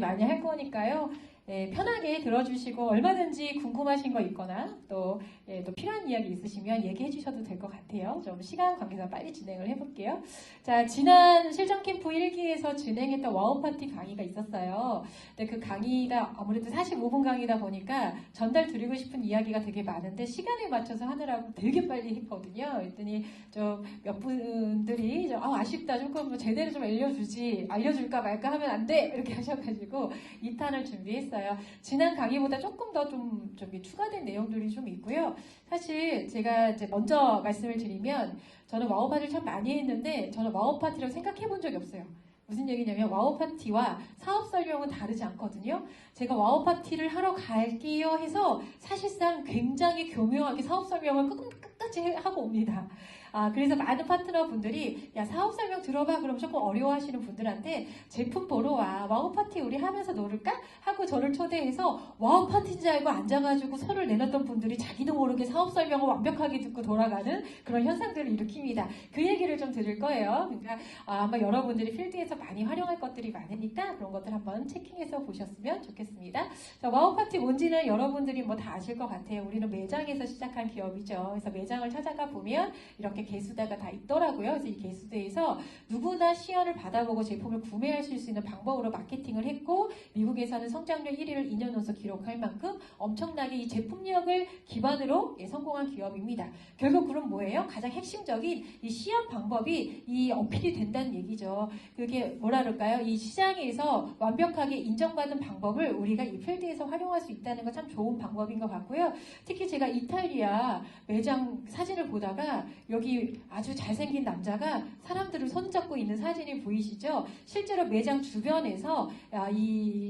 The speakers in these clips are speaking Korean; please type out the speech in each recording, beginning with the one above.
많이 할 거니까요. 네, 편하게 들어주시고 얼마든지 궁금하신 거 있거나 또 필요한 이야기 있으시면 얘기해 주셔도 될 것 같아요. 좀 시간 관계상 빨리 진행을 해볼게요. 자, 지난 실전 캠프 1기에서 진행했던 와우 파티 강의가 있었어요. 근데 그 강의가 아무래도 45분 강의다 보니까 전달 드리고 싶은 이야기가 되게 많은데 시간에 맞춰서 하느라고 되게 빨리 했거든요. 그랬더니 좀 몇 분들이 아쉽다, 조금 제대로 좀 알려줄까 말까 하면 안 돼! 이렇게 하셔가지고 2탄을 준비했어요. 지난 강의보다 조금 더 좀 추가된 내용들이 좀 있고요. 사실 제가 이제 먼저 말씀을 드리면 저는 와우 파티를 참 많이 했는데 저는 와우 파티라고 생각해 본 적이 없어요. 무슨 얘기냐면 와우 파티와 사업 설명은 다르지 않거든요. 제가 와우 파티를 하러 갈게요 해서 사실상 굉장히 교묘하게 사업 설명을 끝까지 하고 옵니다. 그래서 많은 파트너분들이 야 사업 설명 들어봐 그럼 조금 어려워하시는 분들한테 제품 보러 와 와우 파티 우리 하면서 놀을까? 하고 저를 초대해서 와우 파티인 줄 알고 앉아가지고 서를 내놨던 분들이 자기도 모르게 사업 설명을 완벽하게 듣고 돌아가는 그런 현상들을 일으킵니다. 그 얘기를 좀 들을 거예요. 그러니까 아마 여러분들이 필드에서 많이 활용할 것들이 많으니까 그런 것들 한번 체킹해서 보셨으면 좋겠습니다. 자, 와우 파티 뭔지는 여러분들이 뭐 다 아실 것 같아요. 우리는 매장에서 시작한 기업이죠. 그래서 매장을 찾아가 보면 이렇게 개수대가 다 있더라고요. 그래서 이 개수대에서 누구나 시연을 받아보고 제품을 구매하실 수 있는 방법으로 마케팅을 했고 미국에서는 성장률 1위를 2년 연속 기록할 만큼 엄청나게 이 제품력을 기반으로 성공한 기업입니다. 결국 그럼 뭐예요? 가장 핵심적인 이 시연 방법이 이 어필이 된다는 얘기죠. 그게 뭐라 그럴까요? 이 시장에서 완벽하게 인정받은 방법을 우리가 이 필드에서 활용할 수 있다는 건 참 좋은 방법인 것 같고요. 특히 제가 이탈리아 매장 사진을 보다가 여기 아주 잘생긴 남자가 사람들을 손잡고 있는 사진이 보이시죠? 실제로 매장 주변에서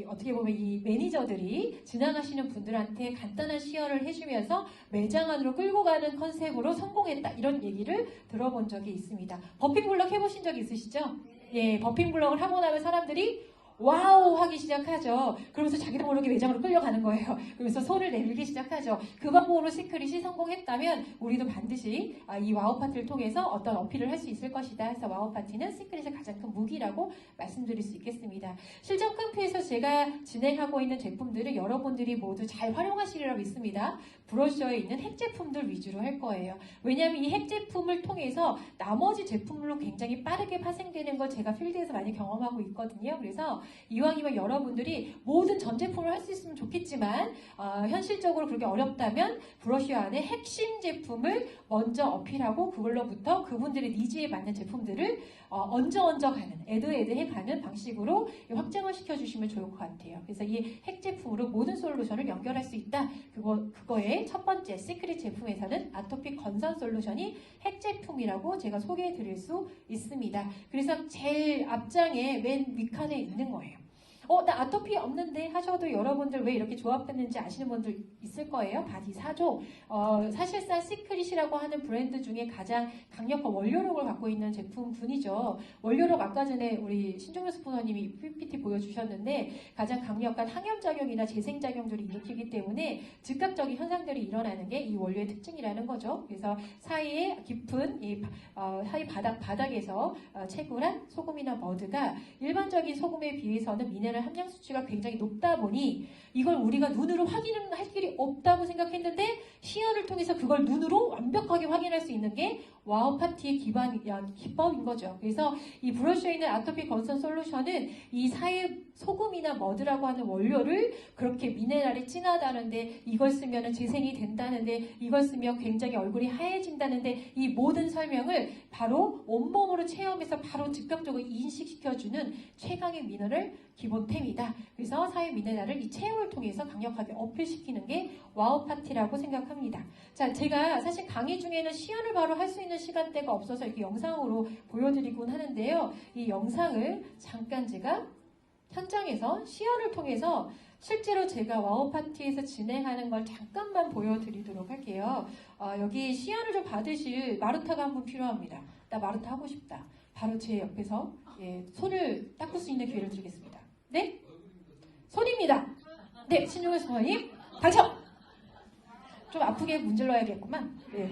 어떻게 보면 이 매니저들이 지나가시는 분들한테 간단한 시연을 해주면서 매장 안으로 끌고 가는 컨셉으로 성공했다 이런 얘기를 들어본 적이 있습니다. 버핑 블럭 해보신 적 있으시죠? 예, 버핑 블럭을 하고 나면 사람들이 와우 하기 시작하죠. 그러면서 자기도 모르게 매장으로 끌려가는 거예요. 그러면서 손을 내밀기 시작하죠. 그 방법으로 시크릿이 성공했다면 우리도 반드시 이 와우 파티를 통해서 어떤 어필을 할 수 있을 것이다 해서 와우 파티는 시크릿의 가장 큰 무기라고 말씀드릴 수 있겠습니다. 실전 캠프에서 제가 진행하고 있는 제품들은 여러분들이 모두 잘 활용하시리라 믿습니다. 브로셔에 있는 핵 제품들 위주로 할 거예요. 왜냐하면 이 핵 제품을 통해서 나머지 제품으로 굉장히 빠르게 파생되는 걸 제가 필드에서 많이 경험하고 있거든요. 그래서 이왕이면 여러분들이 모든 전 제품을 할 수 있으면 좋겠지만 현실적으로 그렇게 어렵다면 브러쉬 안에 핵심 제품을 먼저 어필하고 그걸로부터 그분들의 니즈에 맞는 제품들을 얹어 가는 애드해 가는 방식으로 확장을 시켜주시면 좋을 것 같아요. 그래서 이 핵 제품으로 모든 솔루션을 연결할 수 있다. 그거의 첫 번째 시크릿 제품에서는 아토피 건선 솔루션이 핵 제품이라고 제가 소개해 드릴 수 있습니다. 그래서 제일 앞장에 맨 윗칸에 있는 거예요. 나 아토피 없는데 하셔도 여러분들 왜 이렇게 조합됐는지 아시는 분들 있을 거예요. 바디 4조. 사실상 시크릿이라고 하는 브랜드 중에 가장 강력한 원료력을 갖고 있는 제품군이죠. 원료력 아까 전에 우리 신종엽 스포너님이 PPT 보여주셨는데 가장 강력한 항염작용이나 재생작용들을 일으키기 때문에 즉각적인 현상들이 일어나는 게 이 원료의 특징이라는 거죠. 그래서 사이에 깊은 사이 바닥에서 채굴한 소금이나 머드가 일반적인 소금에 비해서는 미네랄 함량 수치가 굉장히 높다 보니 이걸 우리가 눈으로 확인을 할 길이 없다고 생각했는데 시연을 통해서 그걸 눈으로 완벽하게 확인할 수 있는 게 와우 파티의 기법인 거죠. 그래서 이 브러쉬에 있는 아토피 건선 솔루션은 이 사회 소금이나 머드라고 하는 원료를 그렇게 미네랄이 진하다는데 이걸 쓰면 재생이 된다는데 이걸 쓰면 굉장히 얼굴이 하얘진다는데 이 모든 설명을 바로 온몸으로 체험해서 바로 즉각적으로 인식시켜주는 최강의 미네랄 기본템이다. 그래서 사회 미네랄을 이 체험을 통해서 강력하게 어필시키는 게 와우 파티라고 생각합니다. 자, 제가 사실 강의 중에는 시연을 바로 할 수 있는 시간대가 없어서 이렇게 영상으로 보여드리곤 하는데요. 이 영상을 잠깐 제가 현장에서 시연을 통해서 실제로 제가 와우 파티에서 진행하는 걸 잠깐만 보여드리도록 할게요. 여기 시연을 좀 받으실 마르타가 한 분 필요합니다. 나 마르타 하고 싶다. 바로 제 옆에서 손을 닦을 수 있는 기회를 드리겠습니다. 네? 손입니다. 네, 신종현 선생님 당첨! 좀 아프게 문질러야겠구만. 네.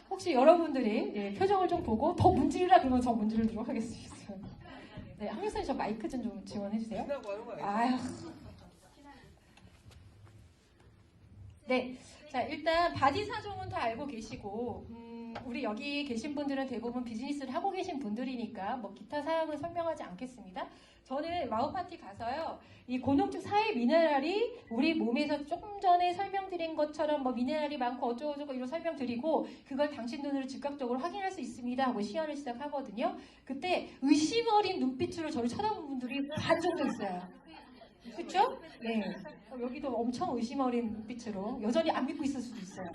혹시 여러분들이 표정을 좀 보고 더 문지르라 그러면 더 문지르도록 하겠습니다. 네. 네, 한민선님 저 마이크 좀 지원해 주세요. 신나고 하는 거 아니에요? 아휴. 네, 자 일단 바디 사정은 다 알고 계시고 우리 여기 계신 분들은 대부분 비즈니스를 하고 계신 분들이니까 뭐 기타 사항은 설명하지 않겠습니다. 저는 와우파티 가서요, 이 고농축 사회 미네랄이 우리 몸에서 조금 전에 설명드린 것처럼 뭐 미네랄이 많고 어쩌고저쩌고 이런 설명드리고 그걸 당신 눈으로 즉각적으로 확인할 수 있습니다 하고 시연을 시작하거든요. 그때 의심 어린 눈빛으로 저를 쳐다본 분들이 반 정도 있어요. 그렇죠? 네. 여기도 엄청 의심 어린 눈빛으로 여전히 안 믿고 있을 수도 있어요.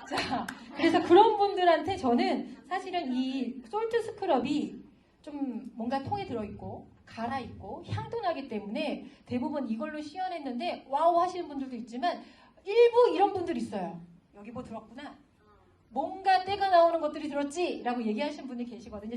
자, 그래서 그런 분들한테 저는 사실은 이 솔트 스크럽이 좀 뭔가 통에 들어있고 갈아있고 향도 나기 때문에 대부분 이걸로 시연했는데 와우 하시는 분들도 있지만 일부 이런 분들 있어요. 여기 뭐 들었구나. 뭔가 때가 나오는 것들이 들었지? 라고 얘기하시는 분이 계시거든요.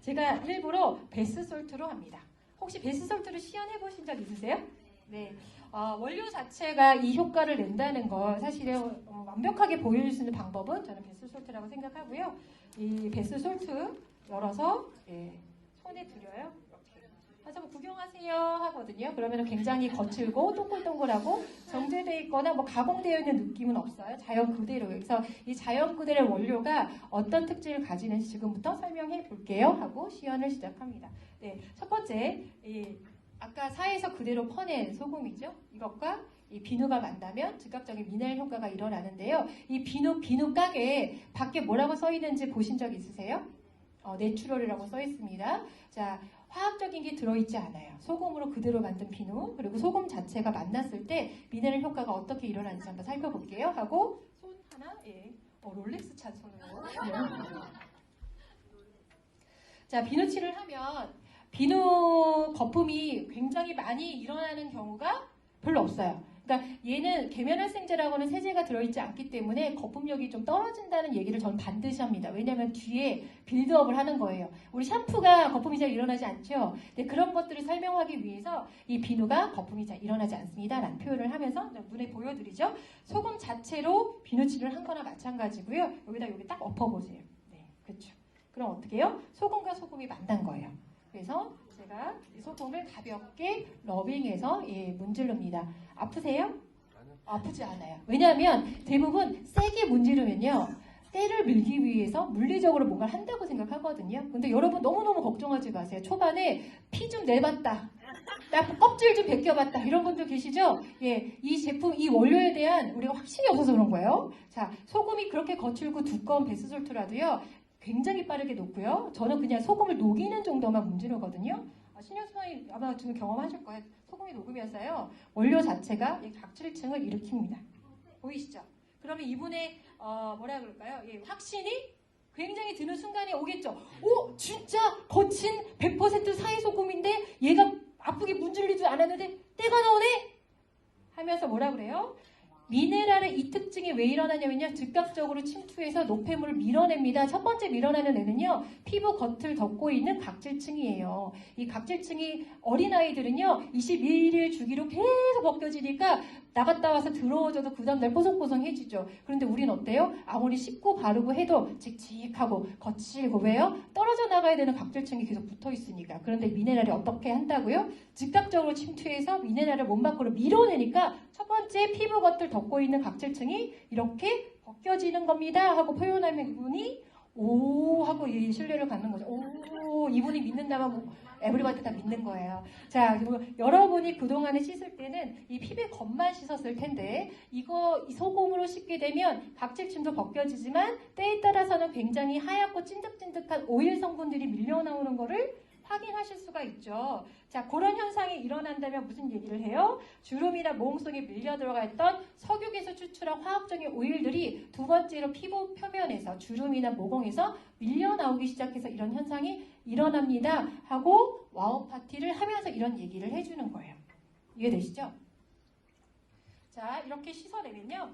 제가 일부러 베스 솔트로 합니다. 혹시 베스 솔트를 시연해 보신 적 있으세요? 네. 원료 자체가 이 효과를 낸다는 걸 사실은 완벽하게 보여줄 수 있는 방법은 저는 베스 솔트라고 생각하고요. 이 베스 솔트 열어서 손에 들여요. 이렇게. 가서 뭐 구경하세요 하거든요. 그러면 굉장히 거칠고 동글동글하고 정제되어 있거나 뭐 가공되어 있는 느낌은 없어요. 자연 그대로. 그래서 이 자연 그대로의 원료가 어떤 특징을 가지는지 지금부터 설명해 볼게요 하고 시연을 시작합니다. 네, 첫 번째 아까 사에서 그대로 퍼낸 소금이죠. 이것과 이 비누가 만나면 즉각적인 미네랄 효과가 일어나는데요. 이 비누 가게에 밖에 뭐라고 써 있는지 보신 적 있으세요? 내추럴이라고 써 있습니다. 자, 화학적인 게 들어있지 않아요. 소금으로 그대로 만든 비누, 그리고 소금 자체가 만났을 때 미네랄 효과가 어떻게 일어나는지 한번 살펴볼게요. 하고 손 하나, 롤렉스 찬 손으로. 자, 비누칠을 하면 비누 거품이 굉장히 많이 일어나는 경우가 별로 없어요. 그러니까 얘는 계면활성제라고는 세제가 들어있지 않기 때문에 거품력이 좀 떨어진다는 얘기를 저는 반드시 합니다. 왜냐하면 뒤에 빌드업을 하는 거예요. 우리 샴푸가 거품이 잘 일어나지 않죠. 근데 그런 것들을 설명하기 위해서 이 비누가 거품이 잘 일어나지 않습니다 라는 표현을 하면서 눈에 보여드리죠. 소금 자체로 비누칠을 한 거나 마찬가지고요. 여기다 여기 딱 엎어보세요. 네, 그렇죠. 그럼 어떻게 해요? 소금과 소금이 만난 거예요. 그래서 제가 이 소금을 가볍게 러빙해서 문지릅니다. 아프세요? 아프지 않아요. 왜냐하면 대부분 세게 문지르면요, 때를 밀기 위해서 물리적으로 뭔가를 한다고 생각하거든요. 근데 여러분 너무너무 걱정하지 마세요. 초반에 피 좀 내봤다, 나 껍질 좀 벗겨봤다 이런 분들 계시죠? 이 제품, 이 원료에 대한 우리가 확신이 없어서 그런 거예요. 자, 소금이 그렇게 거칠고 두꺼운 베스솔트라도요 굉장히 빠르게 녹고요. 저는 그냥 소금을 녹이는 정도만 문지르거든요. 신효수님 아마 지금 경험하실 거예요. 소금이 녹으면서요, 원료 자체가 각질층을 일으킵니다. 보이시죠? 그러면 이분의 뭐라 그럴까요? 확신이 굉장히 드는 순간이 오겠죠. 오, 진짜 거친 100% 사이 소금인데 얘가 아프게 문질리지도 않았는데 때가 나오네? 하면서 뭐라 그래요? 미네랄의 이 특징이 왜 일어나냐면요, 즉각적으로 침투해서 노폐물을 밀어냅니다. 첫 번째 밀어내는 애는요, 피부 겉을 덮고 있는 각질층이에요. 이 각질층이 어린아이들은요 21일 주기로 계속 벗겨지니까 나갔다 와서 더러워져도 그 다음날 뽀송뽀송해지죠. 그런데 우린 어때요? 아무리 씻고 바르고 해도 칙칙하고 거칠고, 왜요? 떨어져 나가야 되는 각질층이 계속 붙어 있으니까. 그런데 미네랄이 어떻게 한다고요? 즉각적으로 침투해서 미네랄을 몸 밖으로 밀어내니까 첫 번째 피부 겉을 덮고 있는 각질층이 이렇게 벗겨지는 겁니다 하고 표현하면 이분이 오 하고 이 신뢰를 갖는 거죠. 오, 이분이 믿는다면 에브리바디 다 믿는 거예요. 자, 그리고 여러분이 그동안에 씻을 때는 이 피부의 겉만 씻었을 텐데 이 소금으로 씻게 되면 각질층도 벗겨지지만 때에 따라서는 굉장히 하얗고 찐득찐득한 오일 성분들이 밀려 나오는 거를 확인하실 수가 있죠. 자, 그런 현상이 일어난다면 무슨 얘기를 해요? 주름이나 모공 속에 밀려 들어가 있던 석유에서 추출한 화학적인 오일들이 두 번째로 피부 표면에서 주름이나 모공에서 밀려 나오기 시작해서 이런 현상이 일어납니다 하고 와우 파티를 하면서 이런 얘기를 해주는 거예요. 이해되시죠? 자, 이렇게 씻어내면요,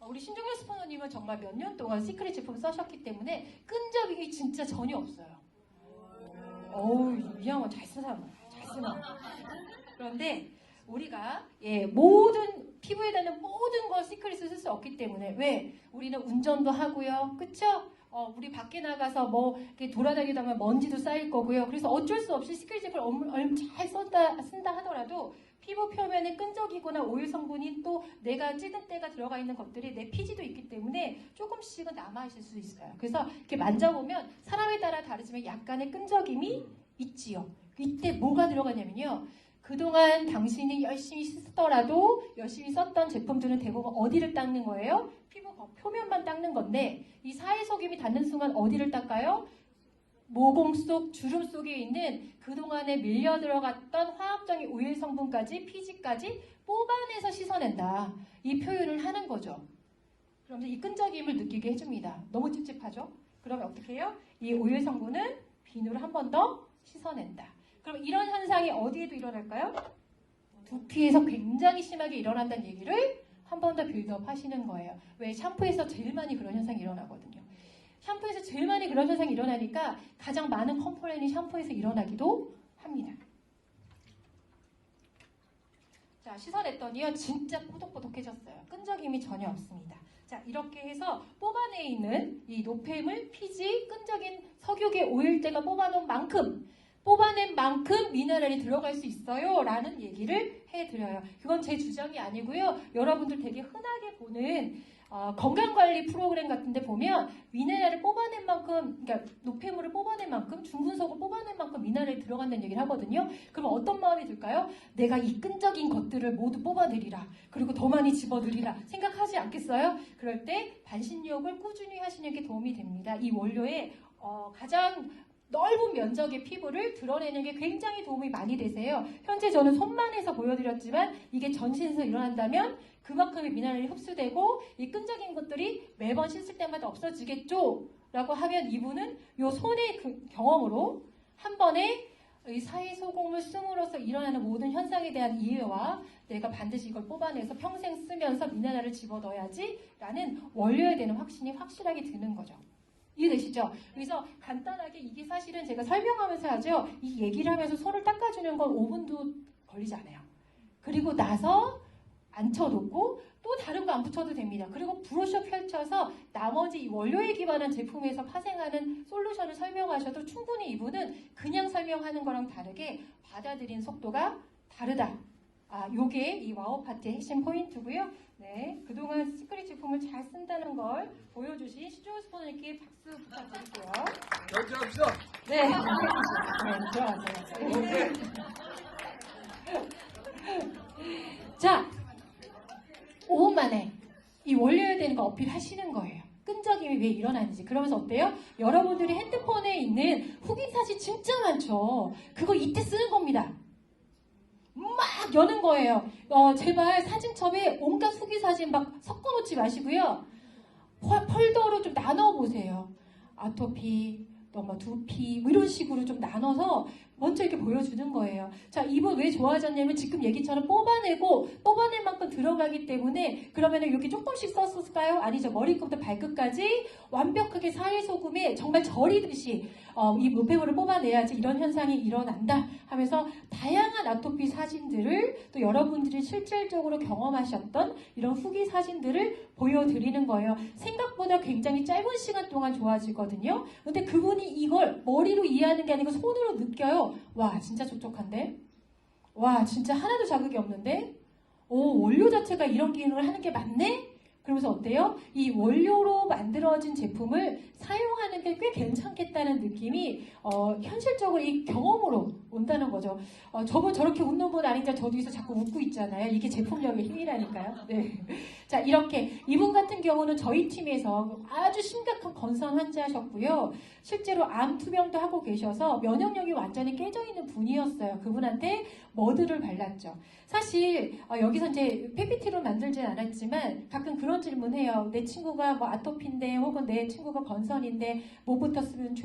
우리 신종현 스포너님은 정말 몇 년 동안 시크릿 제품 써셨기 때문에 끈적임이 진짜 전혀 없어요. 어우, 이 양은 잘 쓰나. 그런데 우리가 모든 피부에 닿는 모든 걸 시크릿을 쓸 수 없기 때문에 왜? 우리는 운전도 하고요. 그쵸? 우리 밖에 나가서 뭐 이렇게 돌아다니다 보면 먼지도 쌓일 거고요. 그래서 어쩔 수 없이 시크릿 제품을 잘 쓴다 하더라도 피부 표면에 끈적이거나 오일 성분이 또 내가 찌든 때가 들어가 있는 것들이 내 피지도 있기 때문에 조금씩은 남아있을 수 있어요. 그래서 이렇게 만져보면 사람에 따라 다르지만 약간의 끈적임이 있지요. 이때 뭐가 들어가냐면요. 그동안 당신이 열심히 쓰더라도 열심히 썼던 제품들은 대부분 어디를 닦는 거예요? 피부 표면만 닦는 건데 이 사회속임이 닿는 순간 어디를 닦아요? 모공 속 주름 속에 있는 그동안에 밀려 들어갔던 화학적인 오일 성분까지 피지까지 뽑아내서 씻어낸다. 이 표현을 하는 거죠. 그러면서 이 끈적임을 느끼게 해줍니다. 너무 찝찝하죠? 그러면 어떻게 해요? 이 오일 성분은 비누로 한 번 더 씻어낸다. 그럼 이런 현상이 어디에도 일어날까요? 두피에서 굉장히 심하게 일어난다는 얘기를 한 번 더 빌드업 하시는 거예요. 왜? 샴푸에서 제일 많이 그런 현상이 일어나거든요. 샴푸에서 제일 많이 그런 현상이 일어나니까 가장 많은 컴플레인이 샴푸에서 일어나기도 합니다. 자, 씻어냈더니요. 진짜 뽀독뽀독해졌어요. 끈적임이 전혀 없습니다. 자, 이렇게 해서 뽑아내 있는 이 노폐물, 피지, 끈적인 석유계 오일대가 뽑아낸 만큼 미네랄이 들어갈 수 있어요 라는 얘기를 해드려요. 그건 제 주장이 아니고요. 여러분들 되게 흔하게 보는 건강관리 프로그램 같은데 보면 미네랄을 뽑아낸 만큼, 그러니까 노폐물을 뽑아낸 만큼, 중금속을 뽑아낸 만큼 미네랄이 들어간다는 얘기를 하거든요. 그럼 어떤 마음이 들까요? 내가 이 끈적인 것들을 모두 뽑아내리라. 그리고 더 많이 집어들이라 생각하지 않겠어요? 그럴 때 반신욕을 꾸준히 하시는 게 도움이 됩니다. 이 원료에 가장 넓은 면적의 피부를 드러내는 게 굉장히 도움이 많이 되세요. 현재 저는 손만 해서 보여드렸지만 이게 전신에서 일어난다면 그만큼의 미네랄이 흡수되고 이 끈적인 것들이 매번 씻을 때마다 없어지겠죠? 라고 하면 이분은 요 손의 그 경험으로 한 번에 이 사이소금을 씀으로써 일어나는 모든 현상에 대한 이해와 내가 반드시 이걸 뽑아내서 평생 쓰면서 미네랄을 집어넣어야지 라는 원료에 대한 확신이 확실하게 드는 거죠. 이해되시죠? 그래서 간단하게 이게 사실은 제가 설명하면서 하죠. 이 얘기를 하면서 손을 닦아주는 건 5분도 걸리지 않아요. 그리고 나서 앉혀놓고 또 다른 거 안 붙여도 됩니다. 그리고 브로셔 펼쳐서 나머지 이 원료에 기반한 제품에서 파생하는 솔루션을 설명하셔도 충분히 이분은 그냥 설명하는 거랑 다르게 받아들인 속도가 다르다. 요게 이 와우 파트의 핵심 포인트고요. 네, 그동안 시크릿 제품을 잘 쓴다는 걸 보여주신 시조 스포너님께 박수 부탁드릴게요. 결제합시다. 네, 들어가세요. 자, 5분 만에 이 원료에 대한 거 어필하시는 거예요. 끈적임이 왜 일어나는지. 그러면서 어때요? 여러분들이 핸드폰에 있는 후기 사진 진짜 많죠. 그거 이때 쓰는 겁니다. 막 여는 거예요. 제발 사진첩에 온갖 후기 사진 막 섞어놓지 마시고요. 폴더로 좀 나눠보세요. 아토피, 또 뭐 두피, 뭐 이런 식으로 좀 나눠서 먼저 이렇게 보여주는 거예요. 자, 이분 왜 좋아졌냐면 지금 얘기처럼 뽑아낸 만큼 들어가기 때문에 그러면은 여기 조금씩 썼을까요? 아니죠. 머리끝부터 발끝까지 완벽하게 사회소금에 정말 절이듯이 이 노폐물을 뽑아내야지 이런 현상이 일어난다 하면서 다양한 아토피 사진들을 또 여러분들이 실질적으로 경험하셨던 이런 후기 사진들을 보여드리는 거예요. 생각보다 굉장히 짧은 시간 동안 좋아지거든요. 근데 그분이 이걸 머리로 이해하는 게 아니고 손으로 느껴요. 와, 진짜 촉촉한데? 와, 진짜 하나도 자극이 없는데? 오, 원료 자체가 이런 기능을 하는 게 맞네? 그러면서 어때요? 이 원료로 만들어진 제품을 사용하는 게 꽤 괜찮겠다는 느낌이 현실적으로 이 경험으로 온다는 거죠. 저분 저렇게 웃는 분 아닌데 저도 여기서 자꾸 웃고 있잖아요. 이게 제품력의 힘이라니까요. 네. 자, 이렇게 이분 같은 경우는 저희 팀에서 아주 심각한 건선 환자셨고요. 실제로 암 투병도 하고 계셔서 면역력이 완전히 깨져 있는 분이었어요. 그분한테 머드를 발랐죠. 사실 여기서 이제 PPT로 만들진 않았지만 가끔 그런 질문해요. 내 친구가 뭐 아토피인데 혹은 내 친구가 건선인데 뭐부터 쓰면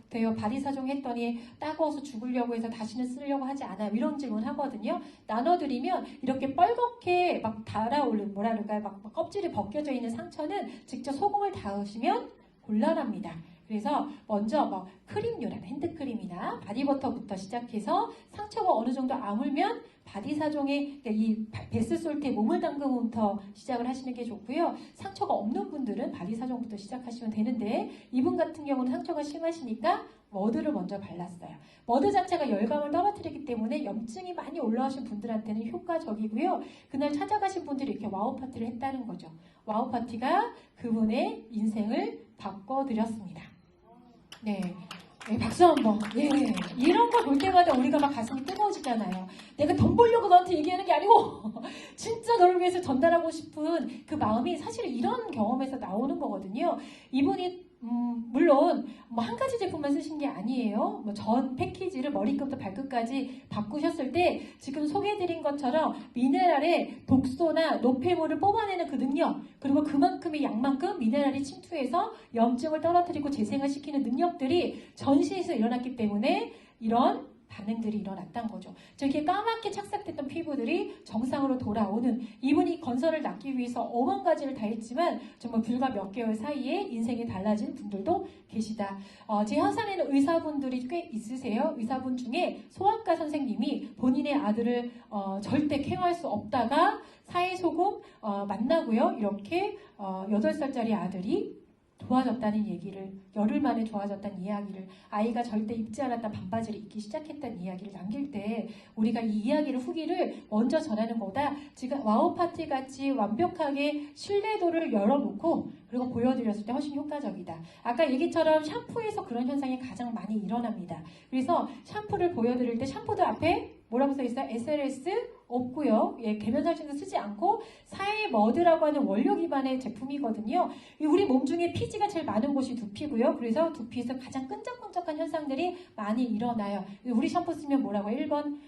돼요? 바리사종 했더니 따가워서 죽으려고 해서 다시는 쓰려고 하지 않아요. 이런 질문 하거든요. 나눠드리면 이렇게 뻘겋게 막 달아오른 막 껍질이 벗겨져 있는 상처는 직접 소금을 닿으시면 곤란합니다. 그래서 먼저 뭐 크림류란 핸드크림이나 바디버터부터 시작해서 상처가 어느 정도 아물면 바디사종의 이 베스솔트에 몸을 담그부터 시작을 하시는 게 좋고요. 상처가 없는 분들은 바디사종부터 시작하시면 되는데 이분 같은 경우는 상처가 심하시니까 머드를 먼저 발랐어요. 머드 자체가 열감을 떨어뜨리기 때문에 염증이 많이 올라오신 분들한테는 효과적이고요. 그날 찾아가신 분들이 이렇게 와우 파티를 했다는 거죠. 와우 파티가 그분의 인생을 바꿔드렸습니다. 네. 네, 박수 한번. 예, 이런 거 볼 때마다 우리가 막 가슴이 뜨거워지잖아요. 내가 돈 벌려고 너한테 얘기하는 게 아니고 진짜 너를 위해서 전달하고 싶은 그 마음이 사실 이런 경험에서 나오는 거거든요. 이분이 물론 뭐 한 가지 제품만 쓰신 게 아니에요. 뭐 전 패키지를 머리끝부터 발끝까지 바꾸셨을 때 지금 소개해드린 것처럼 미네랄의 독소나 노폐물을 뽑아내는 그 능력, 그리고 그만큼의 양만큼 미네랄이 침투해서 염증을 떨어뜨리고 재생을 시키는 능력들이 전시에서 일어났기 때문에 이런 반응들이 일어났던 거죠. 저렇게 까맣게 착색됐던 피부들이 정상으로 돌아오는, 이분이 건설을 낳기 위해서 어만 가지를 다 했지만 정말 불과 몇 개월 사이에 인생이 달라진 분들도 계시다. 제 화상에는 의사분들이 꽤 있으세요. 의사분 중에 소아과 선생님이 본인의 아들을 절대 케어할 수 없다가 사회소금 만나고요. 이렇게 8살짜리 아들이 좋아졌다는 얘기를, 열흘 만에 좋아졌다는 이야기를, 아이가 절대 입지 않았던 반바지를 입기 시작했다는 이야기를 남길 때 우리가 이 이야기를, 후기를 먼저 전하는 것보다 지금 와우파티 같이 완벽하게 신뢰도를 열어놓고 그리고 보여드렸을 때 훨씬 효과적이다. 아까 얘기처럼 샴푸에서 그런 현상이 가장 많이 일어납니다. 그래서 샴푸를 보여드릴 때 샴푸도 앞에 뭐라고 써있어요? SLS 없고요. 예, 계면살균도 쓰지 않고 사이머드라고 하는 원료 기반의 제품이거든요. 우리 몸 중에 피지가 제일 많은 곳이 두피고요. 그래서 두피에서 가장 끈적끈적한 현상들이 많이 일어나요. 우리 샴푸 쓰면 뭐라고? 1번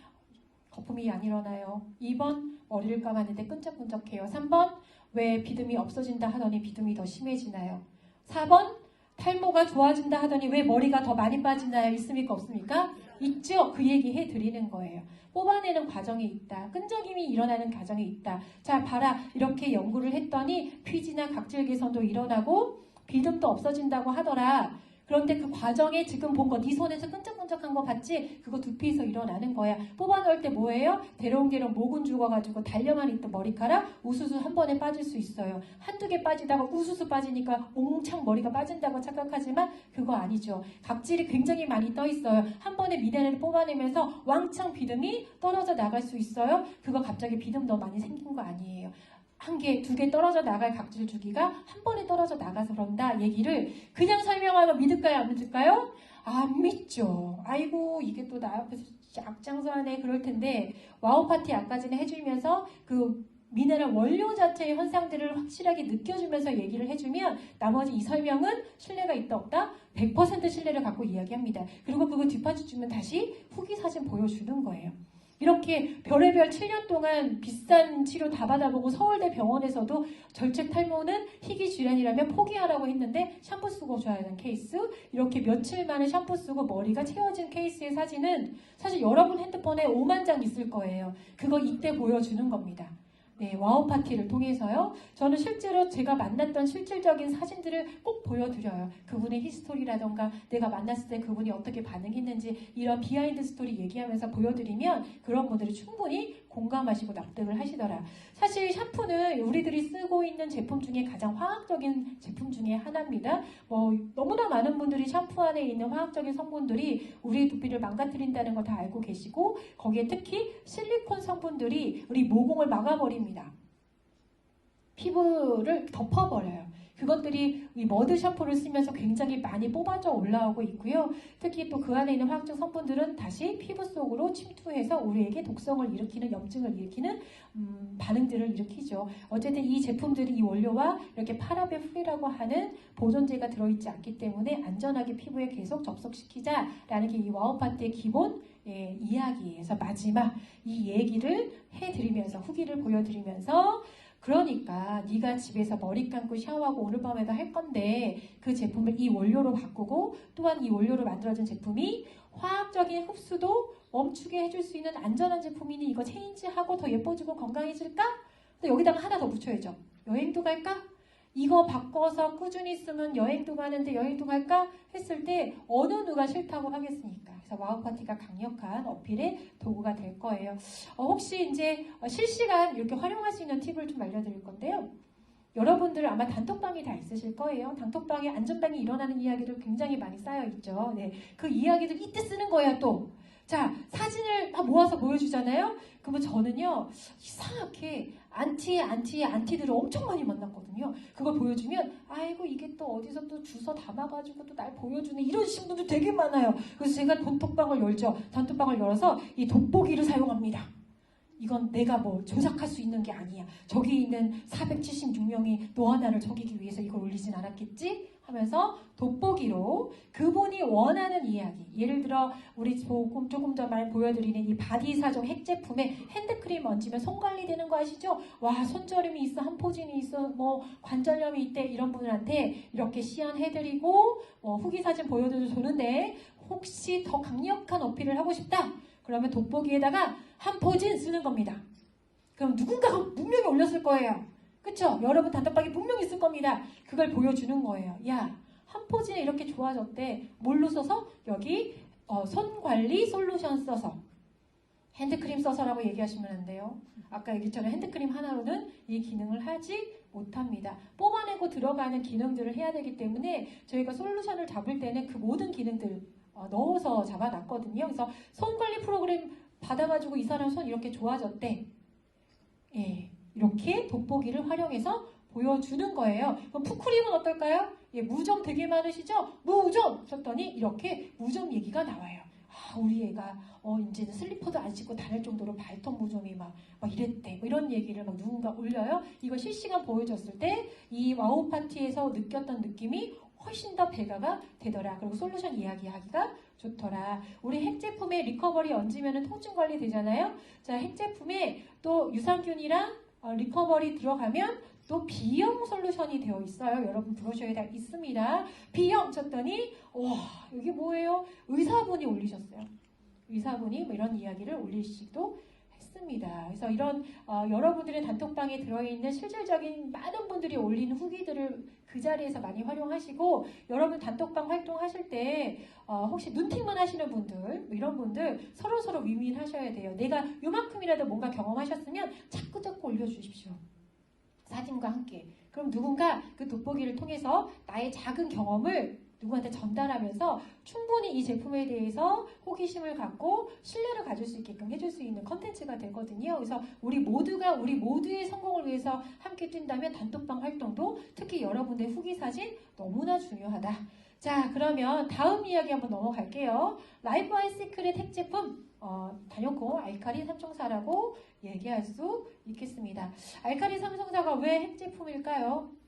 거품이 안 일어나요. 2번 머리를 감았는데 끈적끈적해요. 3번 왜 비듬이 없어진다 하더니 비듬이 더 심해지나요? 4번 탈모가 좋아진다 하더니 왜 머리가 더 많이 빠지나요? 있습니까? 없습니까? 있죠? 그 얘기 해드리는 거예요. 뽑아내는 과정이 있다. 끈적임이 일어나는 과정이 있다. 자, 봐라. 이렇게 연구를 했더니 피지나 각질 개선도 일어나고 비듬도 없어진다고 하더라. 그런데 그 과정에 지금 본 거, 네 손에서 끈적끈적한 거 봤지? 그거 두피에서 일어나는 거야. 뽑아넣을 때 뭐예요? 대롱대롱 모근 죽어가지고 달려만 있던 머리카락 우수수 한 번에 빠질 수 있어요. 한두 개 빠지다가 우수수 빠지니까 옹창 머리가 빠진다고 착각하지만 그거 아니죠. 각질이 굉장히 많이 떠 있어요. 한 번에 미네랄을 뽑아내면서 왕창 비듬이 떨어져 나갈 수 있어요. 그거 갑자기 비듬 더 많이 생긴 거 아니에요. 한 개, 두 개 떨어져 나갈 각질 주기가 한 번에 떨어져 나가서 그런다 얘기를 그냥 설명하면 믿을까요? 안 믿을까요? 안 믿죠. 아이고 이게 또 나 앞에서 앞장서하네 그럴 텐데 와우파티 아까 전에 해주면서 그 미네랄 원료 자체의 현상들을 확실하게 느껴주면서 얘기를 해주면 나머지 이 설명은 신뢰가 있다 없다? 100% 신뢰를 갖고 이야기합니다. 그리고 그거 뒷받침 주면 다시 후기 사진 보여주는 거예요. 이렇게 별의별 7년 동안 비싼 치료 다 받아보고 서울대 병원에서도 절책 탈모는 희귀 질환이라면 포기하라고 했는데 샴푸 쓰고 줘야 하는 케이스, 이렇게 며칠 만에 샴푸 쓰고 머리가 채워진 케이스의 사진은 사실 여러분 핸드폰에 5만 장 있을 거예요. 그거 이때 보여주는 겁니다. 네, 와우 파티를 통해서요. 저는 실제로 제가 만났던 실질적인 사진들을 꼭 보여드려요. 그분의 히스토리라던가 내가 만났을 때 그분이 어떻게 반응했는지 이런 비하인드 스토리 얘기하면서 보여드리면 그런 분들이 충분히 공감하시고 납득을 하시더라. 사실 샴푸는 우리들이 쓰고 있는 제품 중에 가장 화학적인 제품 중에 하나입니다. 너무나 많은 분들이 샴푸 안에 있는 화학적인 성분들이 우리의 두피를 망가뜨린다는 걸 다 알고 계시고 거기에 특히 실리콘 성분들이 우리 모공을 막아버립니다. 피부를 덮어버려요. 그것들이 이 머드 샴푸를 쓰면서 굉장히 많이 뽑아져 올라오고 있고요. 특히 또 그 안에 있는 화학적 성분들은 다시 피부 속으로 침투해서 우리에게 독성을 일으키는, 염증을 일으키는 반응들을 일으키죠. 어쨌든 이 제품들이, 이 원료와 이렇게 파라벤 프리라고 하는 보존제가 들어있지 않기 때문에 안전하게 피부에 계속 접속시키자라는 게 이 와우파티의 기본 이야기예요. 그래서 마지막 이 얘기를 해드리면서, 후기를 보여드리면서, 그러니까 네가 집에서 머리 감고 샤워하고 오늘 밤에도 할 건데 그 제품을 이 원료로 바꾸고 또한 이 원료로 만들어진 제품이 화학적인 흡수도 멈추게 해줄 수 있는 안전한 제품이니 이거 체인지하고 더 예뻐지고 건강해질까? 근데 여기다가 하나 더 붙여야죠. 여행도 갈까? 이거 바꿔서 꾸준히 쓰면 여행도 가는데 여행도 갈까? 했을 때 어느 누가 싫다고 하겠습니까? 그래서 와우 파티가 강력한 어필의 도구가 될 거예요. 혹시 이제 실시간 이렇게 활용할 수 있는 팁을 좀 알려드릴 건데요. 여러분들 아마 단톡방이 다 있으실 거예요. 단톡방에 안전방이 일어나는 이야기도 굉장히 많이 쌓여 있죠. 네, 그 이야기들 이때 쓰는 거예요 또. 자, 사진을 다 모아서 보여주잖아요. 그러면 저는요, 이상하게 안티들을 엄청 많이 만났거든요. 그걸 보여주면, 아이고, 이게 또 어디서 또 주워 담아가지고 또 날 보여주네. 이러신 분들 되게 많아요. 그래서 제가 단톡방을 열죠. 단톡방을 열어서 이 돋보기를 사용합니다. 이건 내가 뭐 조작할 수 있는 게 아니야. 저기 있는 476명이 너 하나를 적이기 위해서 이걸 올리진 않았겠지? 하면서 돋보기로 그분이 원하는 이야기, 예를 들어 우리 조금 더 말 보여드리는 이 바디사종 핵 제품에 핸드크림 얹으면 손 관리되는 거 아시죠? 와, 손저림이 있어, 한포진이 있어, 뭐 관절염이 있대, 이런 분들한테 이렇게 시연해드리고 후기 사진 보여드려도 좋은데, 혹시 더 강력한 어필을 하고 싶다? 그러면 돋보기에다가 한포진 쓰는 겁니다. 그럼 누군가가 분명히 올렸을 거예요. 그쵸? 여러분 단톡방에 분명히 있을 겁니다. 그걸 보여주는 거예요. 야, 한포진이 이렇게 좋아졌대. 뭘로 써서? 여기 손관리 솔루션 써서, 핸드크림 써서라고 얘기하시면 안 돼요. 아까 얘기처럼 핸드크림 하나로는 이 기능을 하지 못합니다. 뽑아내고 들어가는 기능들을 해야 되기 때문에 저희가 솔루션을 잡을 때는 그 모든 기능들 넣어서 잡아놨거든요. 그래서 손관리 프로그램 받아가지고 이 사람 손 이렇게 좋아졌대. 예, 이렇게 돋보기를 활용해서 보여주는 거예요. 그럼 푸크림은 어떨까요? 예, 무좀 되게 많으시죠? 무좀 쳤더니 이렇게 무좀 얘기가 나와요. 아, 우리 애가 이제는 슬리퍼도 안 신고 다닐 정도로 발톱 무좀이 막 이랬대. 뭐 이런 얘기를 막 누군가 올려요. 이거 실시간 보여줬을 때 이 와우 파티에서 느꼈던 느낌이 훨씬 더 배가가 되더라. 그리고 솔루션 이야기하기가 좋더라. 우리 핵 제품에 리커버리 얹으면 통증 관리 되잖아요. 자, 핵 제품에 또 유산균이랑 리커버리 들어가면 또 B형 솔루션이 되어 있어요. 여러분 브로셔에 다 있습니다. B형 쳤더니 와, 이게 뭐예요? 의사분이 올리셨어요. 의사분이 뭐 이런 이야기를 올리시기도 했습니다. 그래서 이런 여러분들의 단톡방에 들어있는 실질적인 많은 분들이 올리는 후기들을 그 자리에서 많이 활용하시고, 여러분 단톡방 활동하실 때 혹시 눈팅만 하시는 분들, 뭐 이런 분들 서로 윈윈하셔야 돼요. 내가 요만큼이라도 뭔가 경험하셨으면 자꾸 올려주십시오. 사진과 함께. 그럼 누군가 그 돋보기를 통해서 나의 작은 경험을 누구한테 전달하면서 충분히 이 제품에 대해서 호기심을 갖고 신뢰를 가질 수 있게끔 해줄 수 있는 컨텐츠가 되거든요. 그래서 우리 모두의 성공을 위해서 함께 뛴다면 단톡방 활동도, 특히 여러분들의 후기 사진 너무나 중요하다. 자, 그러면 다음 이야기 한번 넘어갈게요. 라이프 아이 시크릿 핵 제품 단연코 알칼리 삼총사라고 얘기할 수 있겠습니다. 알칼리 삼총사가 왜 핵 제품일까요?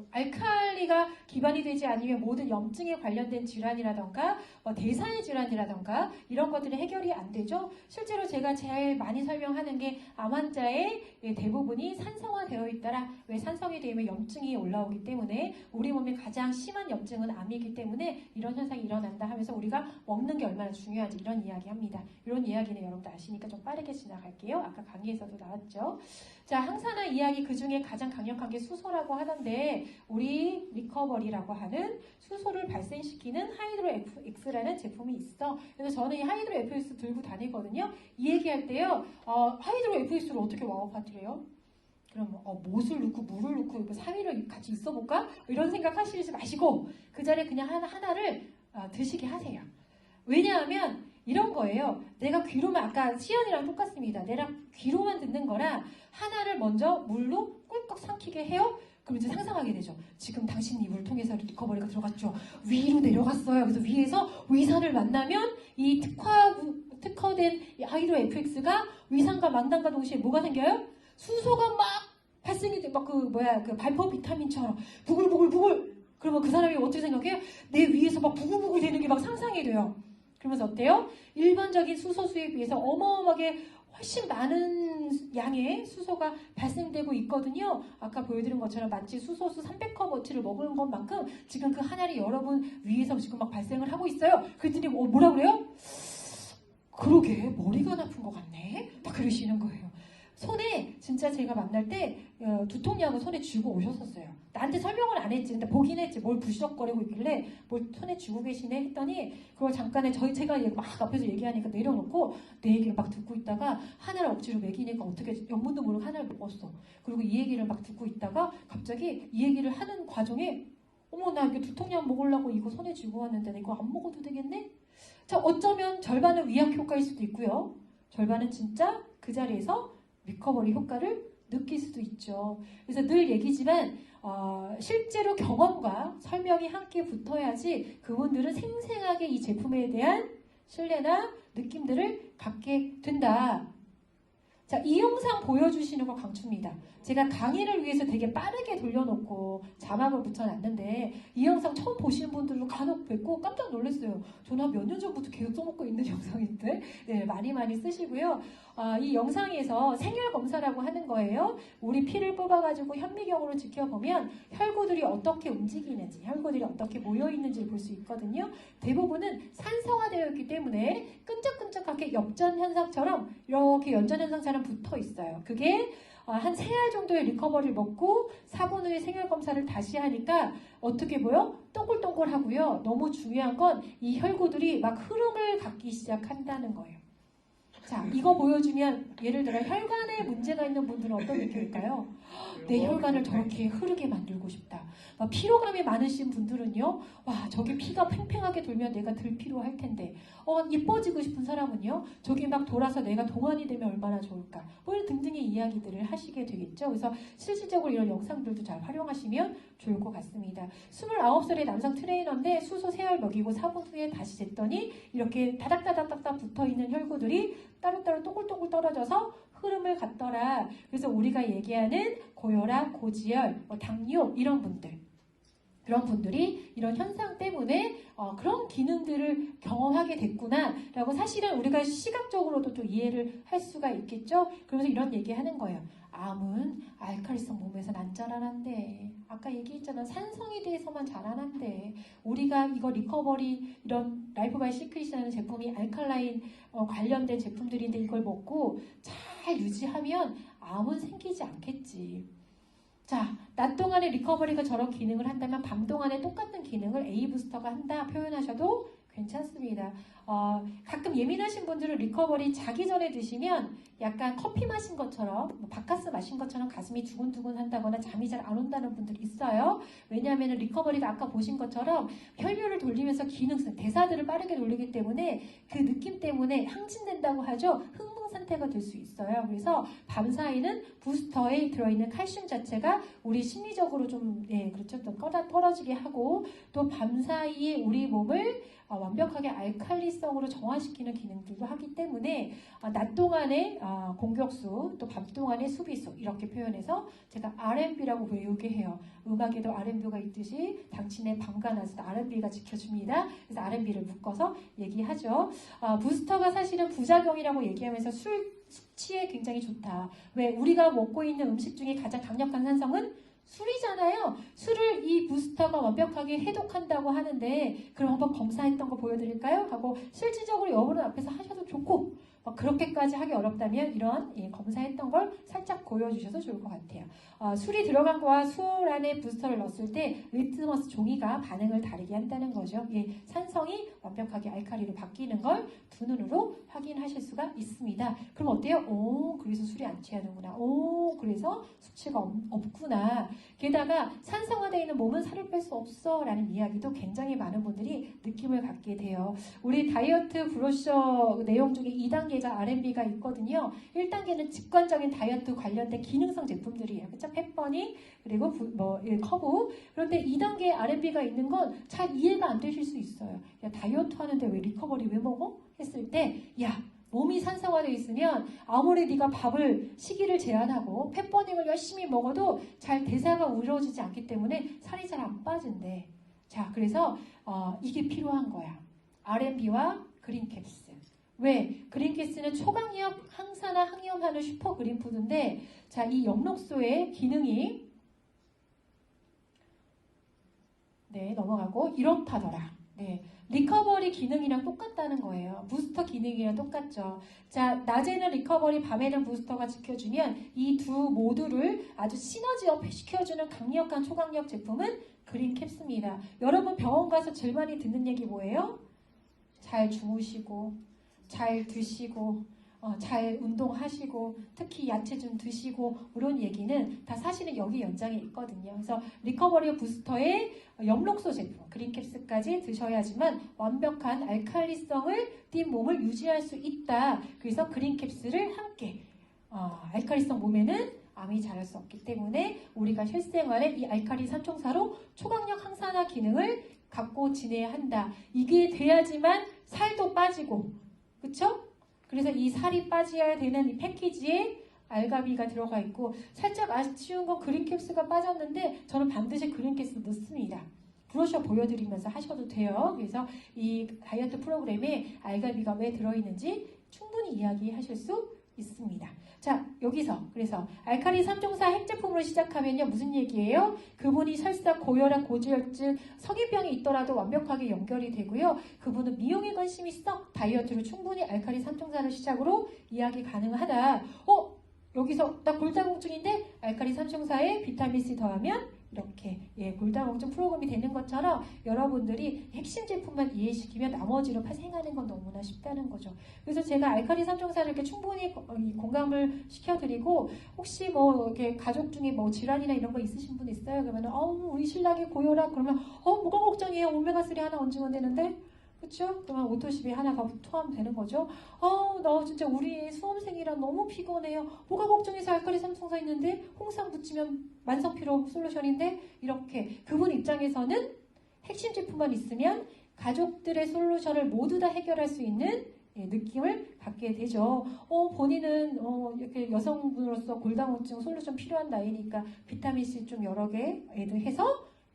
알칼리가 기반이 되지 않으면 모든 염증에 관련된 질환이라던가 대사의 질환이라던가 이런 것들이 해결이 안 되죠. 실제로 제가 제일 많이 설명하는 게 암 환자의 대부분이 산성화되어 있더라. 왜 산성이 되면 염증이 올라오기 때문에, 우리 몸에 가장 심한 염증은 암이기 때문에 이런 현상이 일어난다 하면서 우리가 먹는 게 얼마나 중요한지 이런 이야기 합니다. 이런 이야기는 여러분들 아시니까 좀 빠르게 지나갈게요. 아까 강의에서도 나왔죠. 자, 항산화 이야기 그 중에 가장 강력한 게 수소라고 하던데, 우리 리커버리라고 하는 수소를 발생시키는 하이드로 FX라는 제품이 있어. 그래서 저는 이 하이드로 FX 들고 다니거든요. 이 얘기할 때요, 하이드로 FX를 어떻게 와우 파티를 해요? 그럼 못을 넣고 물을 넣고 사위를 같이 있어볼까? 이런 생각 하시지 마시고 그 자리에 그냥 하나를 드시게 하세요. 왜냐하면 이런 거예요. 내가 귀로만, 아까 시연이랑 똑같습니다. 내가 귀로만 듣는 거라 하나를 먼저 물로 꿀꺽 삼키게 해요. 그럼 이제 상상하게 되죠. 지금 당신 입을 통해서 리커버리가 들어갔죠. 위로 내려갔어요. 그래서 위에서 위산을 만나면 이 특화된 하이드로 FX가 위산과 만남과 동시에 뭐가 생겨요? 수소가 막 발생이 돼. 막 그 발포 비타민처럼 부글부글. 그러면 그 사람이 어떻게 생각해요? 내 위에서 막 부글부글 되는 게 막 상상이 돼요. 그러면서 어때요? 일반적인 수소 수에 비해서 어마어마하게 훨씬 많은 양의 수소가 발생되고 있거든요. 아까 보여드린 것처럼 마치 수소수 300컵 어치를 먹은 것만큼 지금 그 하나를 여러분 위에서 지금 막 발생을 하고 있어요. 그랬더니 뭐라 그래요? 그러게 머리가 나쁜 것 같네. 막 그러시는 거예요. 손에 진짜 제가 만날 때 두통약을 손에 쥐고 오셨었어요. 나한테 설명을 안 했지. 근데 보긴 했지. 뭘 부시럭거리고 있길래 뭘 손에 쥐고 계시네 했더니 그걸 잠깐에 제가 막 앞에서 얘기하니까 내려놓고 내 얘기를 막 듣고 있다가 하나를 억지로 먹이니까 어떻게 영문도 모르고 하나를 먹었어. 그리고 이 얘기를 막 듣고 있다가 갑자기 이 얘기를 하는 과정에 어머 나 이게 두통약 먹으려고 이거 손에 쥐고 왔는데 나 이거 안 먹어도 되겠네? 자, 어쩌면 절반은 위약 효과일 수도 있고요. 절반은 진짜 그 자리에서 리커버리 효과를 느낄 수도 있죠. 그래서 늘 얘기지만 실제로 경험과 설명이 함께 붙어야지 그분들은 생생하게 이 제품에 대한 신뢰나 느낌들을 갖게 된다. 자, 이 영상 보여주시는 거 강추입니다. 제가 강의를 위해서 되게 빠르게 돌려놓고 자막을 붙여놨는데 이 영상 처음 보시는 분들도 간혹 뵙고 깜짝 놀랐어요. 저는 몇 년 전부터 계속 써먹고 있는 영상인데 네, 많이 쓰시고요. 이 영상에서 생혈 검사라고 하는 거예요. 우리 피를 뽑아가지고 현미경으로 지켜보면 혈구들이 어떻게 움직이는지, 혈구들이 어떻게 모여있는지를 볼 수 있거든요. 대부분은 산성화되어 있기 때문에 끈적끈적하게 엽전 현상처럼 이렇게 연전 현상처럼 붙어 있어요. 그게 한 3알 정도의 리커버리를 먹고 4분 후에 생혈 검사를 다시 하니까 어떻게 보여? 동글동글하고요. 너무 중요한 건 이 혈구들이 막 흐름을 갖기 시작한다는 거예요. 자, 이거 보여주면 예를 들어 혈관에 문제가 있는 분들은 어떤 느낌일까요? 내 혈관을 저렇게 흐르게 만들고 싶다. 피로감이 많으신 분들은요, 와, 저기 피가 팽팽하게 돌면 내가 덜 피로할 텐데, 이뻐지고 싶은 사람은요, 저기 막 돌아서 내가 동안이 되면 얼마나 좋을까. 뭐 이런 등등의 이야기들을 하시게 되겠죠. 그래서 실질적으로 이런 영상들도 잘 활용하시면 좋을 것 같습니다. 29살의 남성 트레이너인데 수소 3알 먹이고 4분 후에 다시 쟀더니 이렇게 다닥다닥다닥 붙어있는 혈구들이 따로따로 동글동글 떨어져서 흐름을 갖더라. 그래서 우리가 얘기하는 고혈압, 고지혈, 당뇨 이런 분들, 그런 분들이 이런 현상 때문에 그런 기능들을 경험하게 됐구나 라고 사실은 우리가 시각적으로도 또 이해를 할 수가 있겠죠. 그러면서 이런 얘기하는 거예요. 암은 알칼리성 몸에선 안 자라난대. 아까 얘기했잖아. 산성에 대해서만 자라난대. 우리가 이거 리커버리 이런 라이프바이 시크릿이라는 제품이 알칼라인 관련된 제품들인데 이걸 먹고 잘 유지하면 암은 생기지 않겠지. 자, 낮 동안에 리커버리가 저런 기능을 한다면 밤 동안에 똑같은 기능을 A 부스터가 한다 표현하셔도 괜찮습니다. 가끔 예민하신 분들은 리커버리 자기 전에 드시면 약간 커피 마신 것처럼 바카스 마신 것처럼 가슴이 두근두근 한다거나 잠이 잘 안 온다는 분들이 있어요. 왜냐하면 리커버리가 아까 보신 것처럼 혈류를 돌리면서 기능성, 대사들을 빠르게 돌리기 때문에 그 느낌 때문에 항진된다고 하죠. 흥분 상태가 될 수 있어요. 그래서 밤 사이는 부스터에 들어있는 칼슘 자체가 우리 심리적으로 좀 그렇죠. 또 떨어지게 하고 또 밤 사이에 우리 몸을 완벽하게 알칼리성으로 정화시키는 기능들도 하기 때문에 낮 동안의 공격수 또 밤 동안의 수비수 이렇게 표현해서 제가 R&B라고 외우게 해요. 음악에도 R&B가 있듯이 당신의 밤과 낮을 R&B가 지켜줍니다. 그래서 R&B를 묶어서 얘기하죠. 부스터가 사실은 부작용이라고 얘기하면서 숙취에 굉장히 좋다. 왜? 우리가 먹고 있는 음식 중에 가장 강력한 산성은 술이잖아요. 술을 이 부스터가 완벽하게 해독한다고 하는데 그럼 한번 검사했던 거 보여드릴까요? 하고 실질적으로 여러분 앞에서 하셔도 좋고 그렇게까지 하기 어렵다면 이런 검사했던 걸 살짝 보여주셔도 좋을 것 같아요. 술이 들어간 거와 술 안에 부스터를 넣었을 때 리트머스 종이가 반응을 다르게 한다는 거죠. 산성이 완벽하게 알칼리로 바뀌는 걸 두 눈으로 확인하실 수가 있습니다. 그럼 어때요? 오, 그래서 술이 안 취하는구나. 오, 그래서 수치가 없구나. 게다가 산성화되어 있는 몸은 살을 뺄 수 없어 라는 이야기도 굉장히 많은 분들이 느낌을 갖게 돼요. 우리 다이어트 브로셔 내용 중에 2단계가 R&B가 있거든요. 1단계는 직관적인 다이어트 관련된 기능성 제품들이에요. 그쵸? 펫버니 그리고 커브. 그런데 2단계 R&B가 있는 건 잘 이해가 안 되실 수 있어요. 야, 다이어트 하는데 왜 리커버리 왜 먹어? 했을 때 몸이 산성화되어 있으면 아무리 네가 식이를 제한하고 펫버닝을 열심히 먹어도 잘 대사가 이루어지지 않기 때문에 살이 잘 안 빠진대. 자, 그래서 이게 필요한 거야. R&B와 그린캡스. 왜? 그린캡스는 초강력 항산화 항염하는 슈퍼 그린푸드인데 자, 이 엽록소의 기능이 넘어가고 이렇다더라. 네, 리커버리 기능이랑 똑같다는 거예요. 부스터 기능이랑 똑같죠. 자, 낮에는 리커버리, 밤에는 부스터가 지켜주면 이 두 모두를 아주 시너지업 시켜주는 강력한 초강력 제품은 그린캡스입니다. 여러분 병원 가서 제일 많이 듣는 얘기 뭐예요? 잘 주무시고, 잘 드시고, 잘 운동하시고, 특히 야채 좀 드시고, 이런 얘기는 다 사실은 여기 연장에 있거든요. 그래서 리커버리 부스터의 엽록소 제품, 그린캡스까지 드셔야지만 완벽한 알칼리성을 띈 몸을 유지할 수 있다. 그래서 그린캡스를 함께, 알칼리성 몸에는 암이 자랄 수 없기 때문에 우리가 실생활에 이 알칼리 삼총사로 초강력 항산화 기능을 갖고 지내야 한다. 이게 돼야지만 살도 빠지고, 그쵸? 그래서 이 살이 빠져야 되는 이 패키지에 알가비가 들어가 있고, 살짝 아쉬운 건 그린캡스가 빠졌는데 저는 반드시 그린캡스 넣습니다. 브로셔 보여드리면서 하셔도 돼요. 그래서 이 다이어트 프로그램에 알가비가 왜 들어있는지 충분히 이야기하실 수 있습니다. 자, 여기서 그래서 알칼리 3종사 핵제품으로 시작하면요 무슨 얘기예요? 그분이 설사 고혈압, 고지혈증, 성인병이 있더라도 완벽하게 연결이 되고요. 그분은 미용에 관심이 있어 다이어트로 충분히 알칼리 3종사를 시작으로 이야기 가능하다. 여기서 나 골다공증인데 알칼리 3종사에 비타민C 더하면 이렇게 골다공증 프로그램이 되는 것처럼 여러분들이 핵심 제품만 이해시키면 나머지로 파생하는 건 너무나 쉽다는 거죠. 그래서 제가 알칼리 3종사를 이렇게 충분히 공감을 시켜드리고, 혹시 뭐 이렇게 가족 중에 뭐 질환이나 이런 거 있으신 분 있어요? 그러면 우리 신랑이 고혈압 그러면 뭐가 걱정이에요? 오메가3 하나 얹으면 되는데. 그렇죠? 그러면 오토십이 하나 더 포함되는 거죠. 나 진짜 우리 수험생이라 너무 피곤해요. 뭐가 걱정해서 알칼리 삼총사 있는데 홍삼 붙이면 만성피로 솔루션인데, 이렇게 그분 입장에서는 핵심 제품만 있으면 가족들의 솔루션을 모두 다 해결할 수 있는 느낌을 갖게 되죠. 본인은 이렇게 여성분으로서 골다공증 솔루션 필요한 나이니까 비타민C 좀 여러 개 해서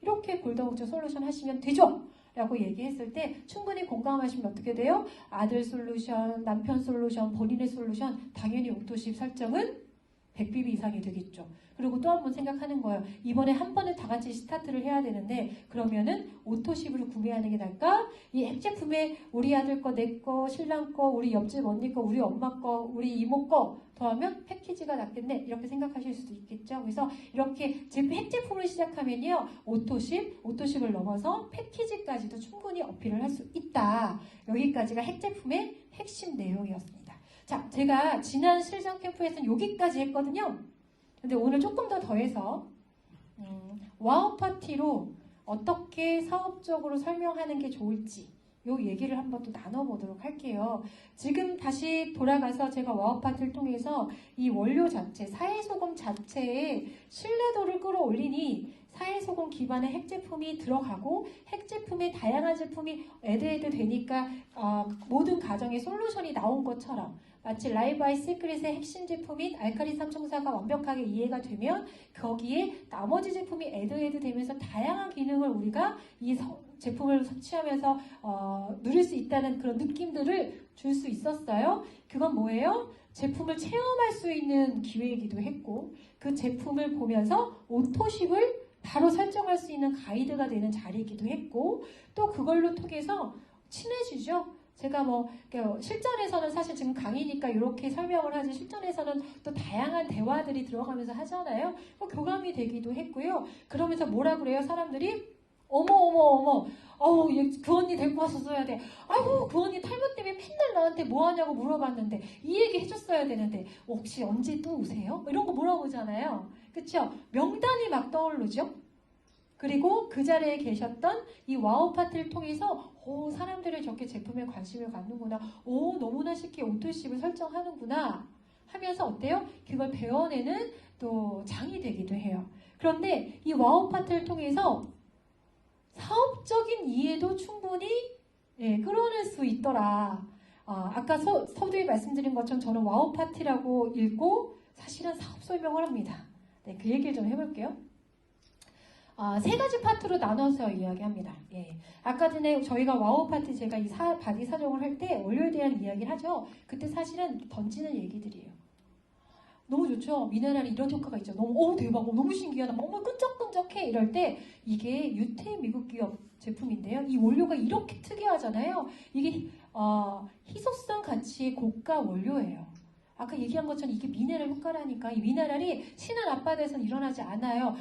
이렇게 골다공증 솔루션 하시면 되죠. 라고 얘기했을 때 충분히 공감하시면 어떻게 돼요? 아들 솔루션, 남편 솔루션, 본인의 솔루션, 당연히 오토십 설정은 100BB 이상이 되겠죠. 그리고 또 한 번 생각하는 거예요. 이번에 한 번에 다 같이 스타트를 해야 되는데 그러면은 오토십으로 구매하는 게 나을까? 이 핵제품에 우리 아들 거, 내 거, 신랑 거, 우리 옆집 언니 거, 우리 엄마 거, 우리 이모 거 더하면 패키지가 낫겠네. 이렇게 생각하실 수도 있겠죠. 그래서 이렇게 핵제품을 시작하면요. 오토십을 넘어서 패키지까지도 충분히 어필을 할 수 있다. 여기까지가 핵제품의 핵심 내용이었습니다. 자, 제가 지난 실전 캠프에서는 여기까지 했거든요. 근데 오늘 조금 더 더해서 와우 파티로 어떻게 사업적으로 설명하는 게 좋을지 요 얘기를 한번 또 나눠보도록 할게요. 지금 다시 돌아가서 제가 와우 파티를 통해서 이 원료 자체, 사회소금 자체의 신뢰도를 끌어올리니 사회소금 기반의 핵제품이 들어가고 핵제품의 다양한 제품이 애드헤드 되니까 모든 가정에 솔루션이 나온 것처럼 마치 라이브 아이 시크릿의 핵심 제품인 알칼리 삼총사가 완벽하게 이해가 되면 거기에 나머지 제품이 애드헤드 되면서 다양한 기능을 우리가 이 제품을 섭취하면서 누릴 수 있다는 그런 느낌들을 줄 수 있었어요. 그건 뭐예요? 제품을 체험할 수 있는 기회이기도 했고, 그 제품을 보면서 오토십을 바로 설정할 수 있는 가이드가 되는 자리이기도 했고, 또 그걸로 통해서 친해지죠. 제가 실전에서는 사실 지금 강의니까 이렇게 설명을 하지, 실전에서는 또 다양한 대화들이 들어가면서 하잖아요. 교감이 되기도 했고요. 그러면서 뭐라 그래요? 사람들이 어머 그 언니 데리고 와서 써야 돼. 아이고 그 언니 탈모 때문에 맨날 나한테 뭐 하냐고 물어봤는데 이 얘기 해줬어야 되는데 혹시 언제 또 오세요? 이런 거 물어보잖아요. 그쵸? 명단이 막 떠오르죠? 그리고 그 자리에 계셨던 이 와우 파티를 통해서 사람들이 저렇게 제품에 관심을 갖는구나. 너무나 쉽게 오토십을 설정하는구나 하면서 어때요? 그걸 배워내는 또 장이 되기도 해요. 그런데 이 와우 파티를 통해서 사업적인 이해도 충분히 끌어낼 수 있더라. 아까 서두에 말씀드린 것처럼 저는 와우 파티라고 읽고 사실은 사업 설명을 합니다. 그 얘기를 좀 해볼게요. 세 가지 파트로 나눠서 이야기합니다. 아까 전에 저희가 와우 파티 제가 이 바디 사정을 할 때 원료에 대한 이야기를 하죠. 그때 사실은 던지는 얘기들이에요. 너무 좋죠? 미네랄이 이런 효과가 있죠. 너무 대박, 너무 신기하다, 너무 끈적끈적해 이럴 때 이게 유태 미국 기업 제품인데요. 이 원료가 이렇게 특이하잖아요. 이게 희소성 가치의 고가 원료예요. 아까 얘기한 것처럼 이게 미네랄 효과라니까. 이 미네랄이 신안 앞바다에서는 일어나지 않아요.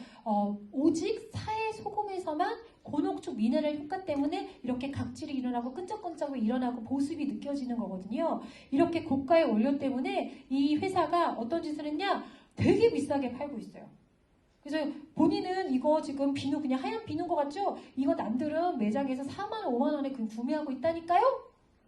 오직 사해 소금에서만 고농축 미네랄 효과 때문에 이렇게 각질이 일어나고 끈적끈적이 일어나고 보습이 느껴지는 거거든요. 이렇게 고가의 원료 때문에 이 회사가 어떤 짓을 했냐? 되게 비싸게 팔고 있어요. 그래서 본인은 이거 지금 비누 그냥 하얀 비누인 것 같죠? 이거 남들은 매장에서 4만 원, 5만 원에 구매하고 있다니까요?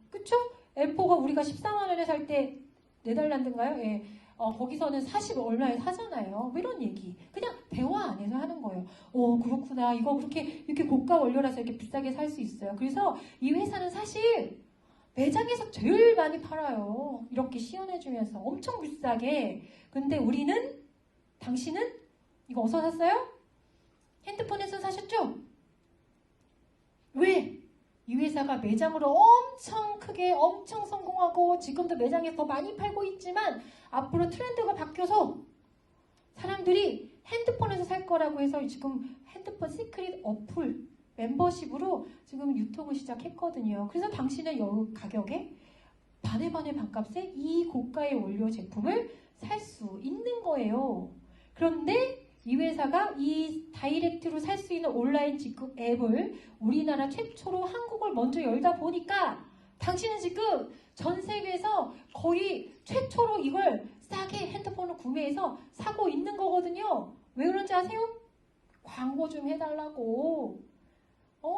그쵸? M4가 우리가 14만 원에 살 때 네덜란드인가요? 예. 거기서는 40 얼마에 사잖아요. 뭐 이런 얘기. 그냥 대화 안에서 하는 거예요. 그렇구나. 이거 이렇게 고가 원료라서 이렇게 비싸게 살 수 있어요. 그래서 이 회사는 사실 매장에서 제일 많이 팔아요. 이렇게 시연해주면서 엄청 비싸게. 근데 당신은 이거 어디서 샀어요? 핸드폰에서 사셨죠? 왜? 이 회사가 매장으로 엄청 크게 엄청 성공하고 지금도 매장에서 더 많이 팔고 있지만 앞으로 트렌드가 바뀌어서 사람들이 핸드폰에서 살 거라고 해서 지금 핸드폰 시크릿 어플 멤버십으로 지금 유통을 시작했거든요. 그래서 당신은 이 가격에 반의 반값에 이 고가의 원료 제품을 살 수 있는 거예요. 그런데 이 회사가 이 다이렉트로 살 수 있는 온라인 직구 앱을 우리나라 최초로 한국을 먼저 열다 보니까 당신은 지금 전 세계에서 거의 최초로 이걸 싸게 핸드폰을 구매해서 사고 있는 거거든요. 왜 그런지 아세요? 광고 좀 해달라고.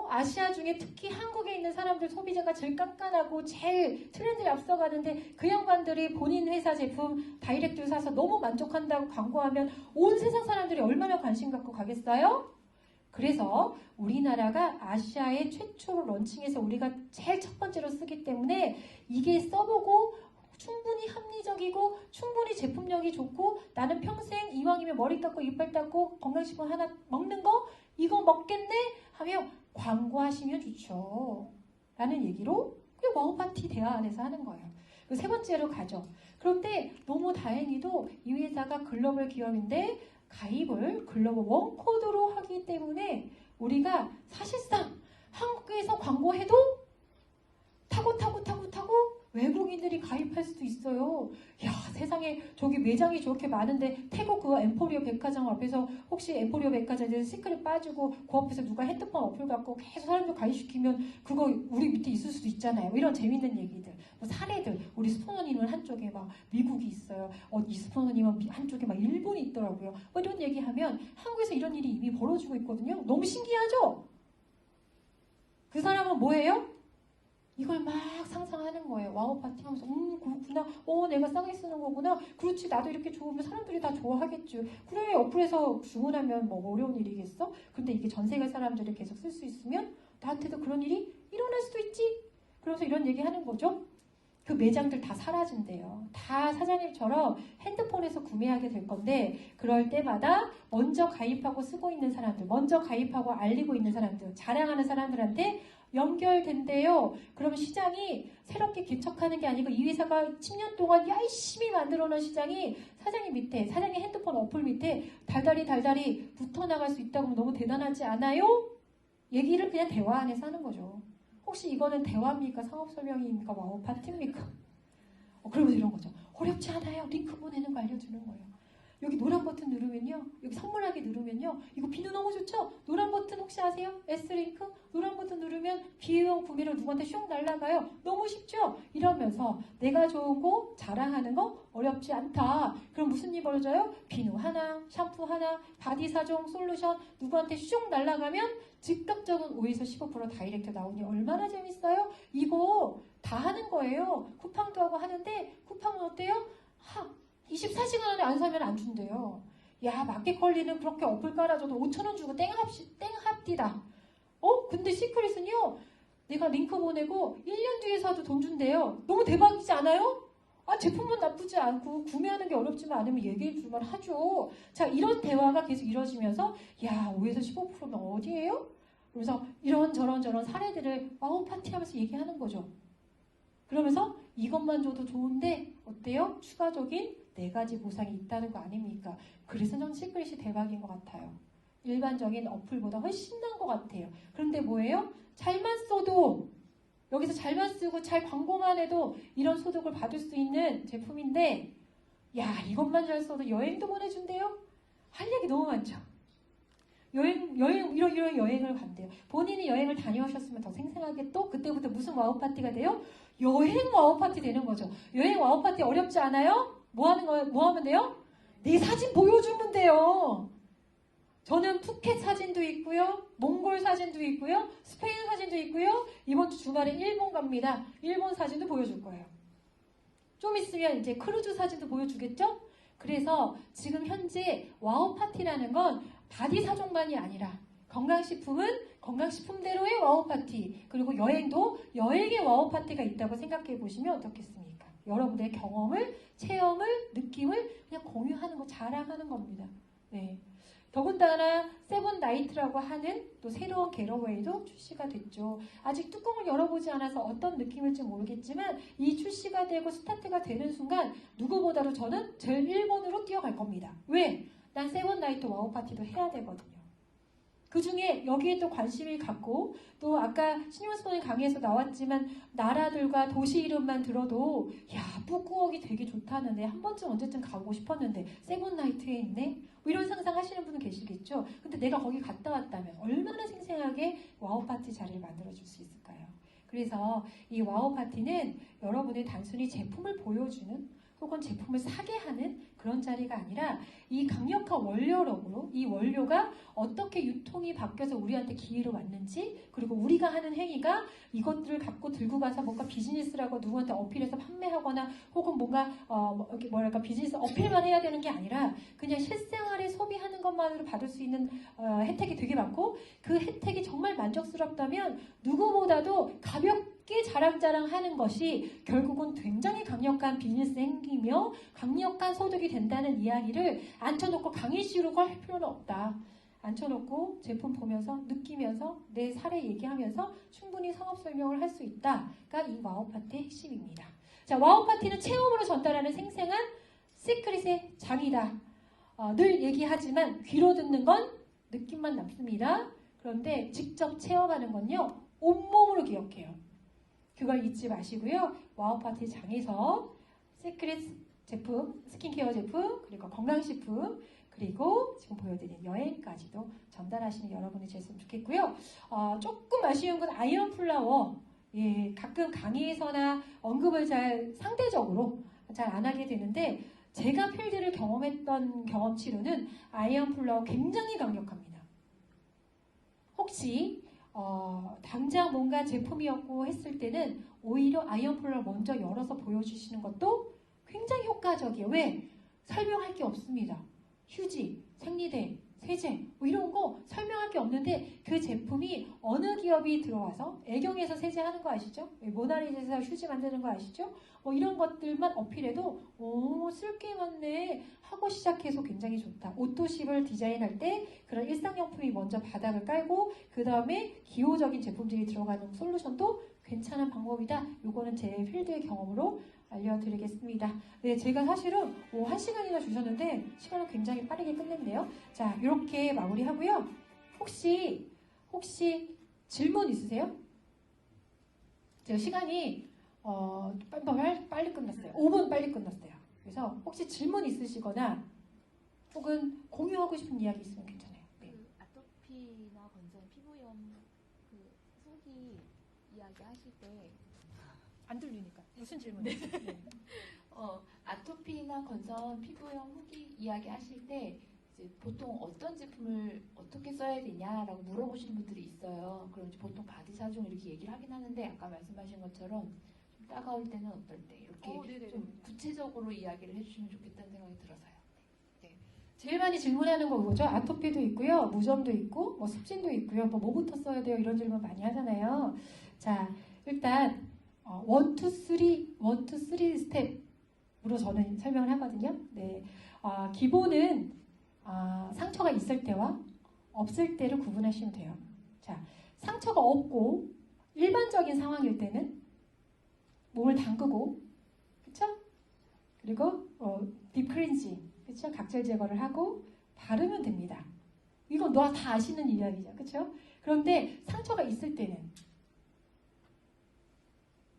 아시아 중에 특히 한국에 있는 사람들 소비자가 제일 깐깐하고 제일 트렌드에 앞서가는데 그 양반들이 본인 회사 제품 다이렉트로 사서 너무 만족한다고 광고하면 온 세상 사람들이 얼마나 관심 갖고 가겠어요? 그래서 우리나라가 아시아에 최초로 런칭해서 우리가 제일 첫 번째로 쓰기 때문에 이게 써보고 충분히 합리적이고 충분히 제품력이 좋고 나는 평생 이왕이면 머리 깎고 이빨 닦고 건강식품 하나 먹는 거 이거 먹겠네 하며 광고하시면 좋죠. 라는 얘기로 그냥 와우파티 대화 안에서 하는 거예요. 세 번째로 가죠. 그런데 너무 다행히도 이 회사가 글로벌 기업인데 가입을 글로벌 원코드로 하기 때문에 우리가 사실상 한국에서 광고해도 타고 외국인들이 가입할 수도 있어요. 야, 세상에 저기 매장이 저렇게 많은데 태국 그 엠포리오 백화점 앞에서 혹시 엠포리오 백화점에서 시크릿 빠지고 그 앞에서 누가 핸드폰 어플 갖고 계속 사람들 가입시키면 그거 우리 밑에 있을 수도 있잖아요. 뭐 이런 재밌는 얘기들, 뭐 사례들. 우리 스포너님은 한쪽에 막 미국이 있어요. 이 스포너님은 한쪽에 막 일본이 있더라고요. 뭐 이런 얘기하면 한국에서 이런 일이 이미 벌어지고 있거든요. 너무 신기하죠? 그 사람은 뭐예요? 이걸 막 상상하는 거예요. 와우 파티 하면서 그렇구나. 내가 싸게 쓰는 거구나. 그렇지. 나도 이렇게 좋으면 사람들이 다 좋아하겠지. 그래. 어플에서 주문하면 뭐 어려운 일이겠어? 근데 이게 전 세계 사람들이 계속 쓸 수 있으면 나한테도 그런 일이 일어날 수도 있지. 그래서 이런 얘기 하는 거죠. 그 매장들 다 사라진대요. 다 사장님처럼 핸드폰에서 구매하게 될 건데 그럴 때마다 먼저 가입하고 쓰고 있는 사람들, 먼저 가입하고 알리고 있는 사람들, 자랑하는 사람들한테 연결된대요. 그러면 시장이 새롭게 개척하는 게 아니고 이 회사가 10년 동안 열심히 만들어놓은 시장이 사장님 밑에, 사장님 핸드폰 어플 밑에 달달이 붙어 나갈 수 있다고 하면 너무 대단하지 않아요? 얘기를 그냥 대화 안에서 하는 거죠. 혹시 이거는 대화입니까? 상업 설명입니까? 와우 파티입니까? 그러면서 이런 거죠. 어렵지 않아요. 링크 보내는 거 알려주는 거예요. 여기 노란 버튼 누르면요. 여기 선물하기 누르면요. 이거 비누 너무 좋죠? 노란 버튼 혹시 아세요? S링크? 노란 버튼 누르면 비용 구매로 누구한테 슉 날아가요. 너무 쉽죠? 이러면서 내가 좋은 거 자랑하는 거 어렵지 않다. 그럼 무슨 일 벌어져요? 비누 하나, 샴푸 하나, 바디 4종 솔루션 누구한테 슉 날아가면 즉각적인 5에서 15% 다이렉트 나오니 얼마나 재밌어요? 이거 다 하는 거예요. 쿠팡도 하고 하는데 쿠팡은 어때요? 24시간 안에 안 사면 안 준대요. 야, 마켓컬리는 그렇게 어플 깔아줘도 5,000원 주고 땡합디다. 근데 시크릿은요, 내가 링크 보내고 1년 뒤에 사도 돈 준대요. 너무 대박이지 않아요? 제품은 나쁘지 않고 구매하는 게 어렵지만 않으면 얘기해 줄만 하죠. 자, 이런 대화가 계속 이루어지면서 야, 5에서 15%면 어디예요? 그래서 이런저런 사례들을 와우 파티하면서 얘기하는 거죠. 그러면서 이것만 줘도 좋은데 어때요? 추가적인 4가지 보상이 있다는 거 아닙니까? 그래서 전 시크릿이 대박인 것 같아요. 일반적인 어플보다 훨씬 나은 것 같아요. 그런데 뭐예요? 잘만 써도 여기서 잘만 쓰고 잘 광고만 해도 이런 소득을 받을 수 있는 제품인데 야 이것만 잘 써도 여행도 보내준대요? 할 얘기 너무 많죠. 이런 여행을 간대요. 본인이 여행을 다녀오셨으면 더 생생하게 또 그때부터 무슨 와우 파티가 돼요? 여행 와우 파티 되는 거죠. 여행 와우 파티 어렵지 않아요? 뭐 하는 거예요? 뭐 하면 돼요? 내 사진 보여주면 돼요. 저는 푸켓 사진도 있고요. 몽골 사진도 있고요. 스페인 사진도 있고요. 이번 주 주말에 일본 갑니다. 일본 사진도 보여줄 거예요. 좀 있으면 이제 크루즈 사진도 보여주겠죠? 그래서 지금 현재 와우 파티라는 건 바디 사종만이 아니라 건강식품은 건강식품대로의 와우 파티, 그리고 여행도 여행의 와우 파티가 있다고 생각해 보시면 어떻겠습니까? 여러분의 경험을, 체험을, 느낌을 그냥 공유하는 거, 자랑하는 겁니다. 네. 더군다나 세븐나이트라고 하는 또 새로운 겟어웨이도 출시가 됐죠. 아직 뚜껑을 열어보지 않아서 어떤 느낌일지 모르겠지만 이 출시가 되고 스타트가 되는 순간 누구보다도 저는 제일 1번으로 뛰어갈 겁니다. 왜? 난 세븐나이트 와우 파티도 해야 되거든요. 그 중에 여기에 또 관심을 갖고 또 아까 신용스폰의 강의에서 나왔지만 나라들과 도시 이름만 들어도 야 북구옥이 되게 좋다는데 한 번쯤 언제쯤 가보고 싶었는데 세븐나이트에 있네? 뭐 이런 상상하시는 분은 계시겠죠? 근데 내가 거기 갔다 왔다면 얼마나 생생하게 와우 파티 자리를 만들어줄 수 있을까요? 그래서 이 와우 파티는 여러분의 단순히 제품을 보여주는 혹은 제품을 사게 하는 그런 자리가 아니라 이 강력한 원료력으로 이 원료가 어떻게 유통이 바뀌어서 우리한테 기회로 왔는지, 그리고 우리가 하는 행위가 이것들을 갖고 들고 가서 뭔가 비즈니스라고 누구한테 어필해서 판매하거나 혹은 뭔가 뭐랄까 비즈니스 어필만 해야 되는 게 아니라 그냥 실생활에 소비하는 것만으로 받을 수 있는 혜택이 되게 많고 그 혜택이 정말 만족스럽다면 누구보다도 가볍게 자랑자랑하는 것이 결국은 굉장히 강력한 비즈니스 행위며 강력한 소득이 된다는 이야기를 앉혀놓고 강의식으로 할 필요는 없다. 앉혀놓고 제품 보면서 느끼면서 내 사례 얘기하면서 충분히 상업 설명을 할 수 있다가 이 와우 파티의 핵심입니다. 자, 와우 파티는 체험으로 전달하는 생생한 시크릿의 장이다. 늘 얘기하지만 귀로 듣는 건 느낌만 남습니다. 그런데 직접 체험하는 건요. 온몸으로 기억해요. 그걸 잊지 마시고요. 와우 파티 장에서 시크릿 제품, 스킨케어 제품, 그리고 건강식품, 그리고 지금 보여드린 여행까지도 전달하시는 여러분이 되셨으면 좋겠고요. 조금 아쉬운 건 아이언 플라워. 예, 가끔 강의에서나 언급을 상대적으로 잘 안 하게 되는데 제가 필드를 경험했던 경험치로는 아이언 플라워 굉장히 강력합니다. 혹시 당장 뭔가 제품이었고 했을 때는 오히려 아이언 플라워를 먼저 열어서 보여주시는 것도 굉장히 효과적이에요. 왜? 설명할 게 없습니다. 휴지, 생리대, 세제 뭐 이런 거 설명할 게 없는데 그 제품이 어느 기업이 들어와서 애경에서 세제하는 거 아시죠? 모나리자에서 휴지 만드는 거 아시죠? 뭐 이런 것들만 어필해도 쓸 게 많네 하고 시작해서 굉장히 좋다. 옷도식을 디자인할 때 그런 일상용품이 먼저 바닥을 깔고 그 다음에 기호적인 제품들이 들어가는 솔루션도 괜찮은 방법이다. 요거는 제 필드의 경험으로 알려드리겠습니다. 네, 제가 사실은 1시간이나 주셨는데 시간을 굉장히 빠르게 끝냈네요. 자, 이렇게 마무리하고요. 혹시 질문 있으세요? 제가 시간이 빨리 끝났어요. 5분 빨리 끝났어요. 그래서 혹시 질문 있으시거나 혹은 공유하고 싶은 이야기 있으면 괜찮아요. 네. 아토피나 건선, 피부염 속이 이야기 하실 때 안 들리니까 무슨 질문이세요? 네. 아토피나 건선, 피부염 후기 이야기 하실 때 이제 보통 어떤 제품을 어떻게 써야 되냐라고 물어보시는 분들이 있어요. 그럼 이제 보통 바디 사종 이렇게 얘기를 하긴 하는데 아까 말씀하신 것처럼 좀 따가울 때는 어떨 때 이렇게 좀 구체적으로 이야기를 해주시면 좋겠다는 생각이 들어서요. 네. 제일 많이 질문하는 거 그거죠. 아토피도 있고요, 무좀도 있고, 뭐 습진도 있고요, 뭐부터 써야 돼요 이런 질문 많이 하잖아요. 자, 일단 1, 2, 3 스텝으로 저는 설명을 하거든요. 네, 기본은 상처가 있을 때와 없을 때를 구분하시면 돼요. 자, 상처가 없고 일반적인 상황일 때는 몸을 담그고, 그쵸? 그리고 딥클렌징, 그쵸? 각질 제거를 하고 바르면 됩니다. 이거 너 다 아시는 이야기죠. 그렇죠? 그런데 상처가 있을 때는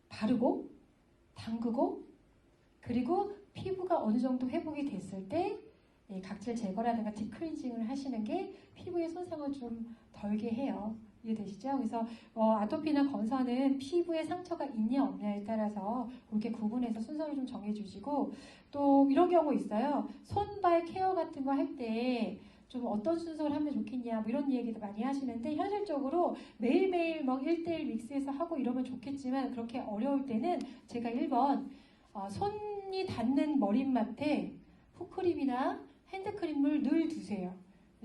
바르고 담그고 그리고 피부가 어느 정도 회복이 됐을 때 각질 제거라든가 딥클렌징을 하시는 게 피부의 손상을 좀 덜게 해요. 이해되시죠? 그래서 아토피나 건선은 피부에 상처가 있냐 없냐에 따라서 그렇게 구분해서 순서를 좀 정해주시고 또 이런 경우 있어요. 손발 케어 같은 거 할 때 좀 어떤 순서를 하면 좋겠냐 뭐 이런 얘기도 많이 하시는데 현실적으로 매일매일 막 1대1 믹스해서 하고 이러면 좋겠지만 그렇게 어려울 때는 제가 1번 손이 닿는 머릿맡에 푸크림이나 핸드크림을 늘 두세요.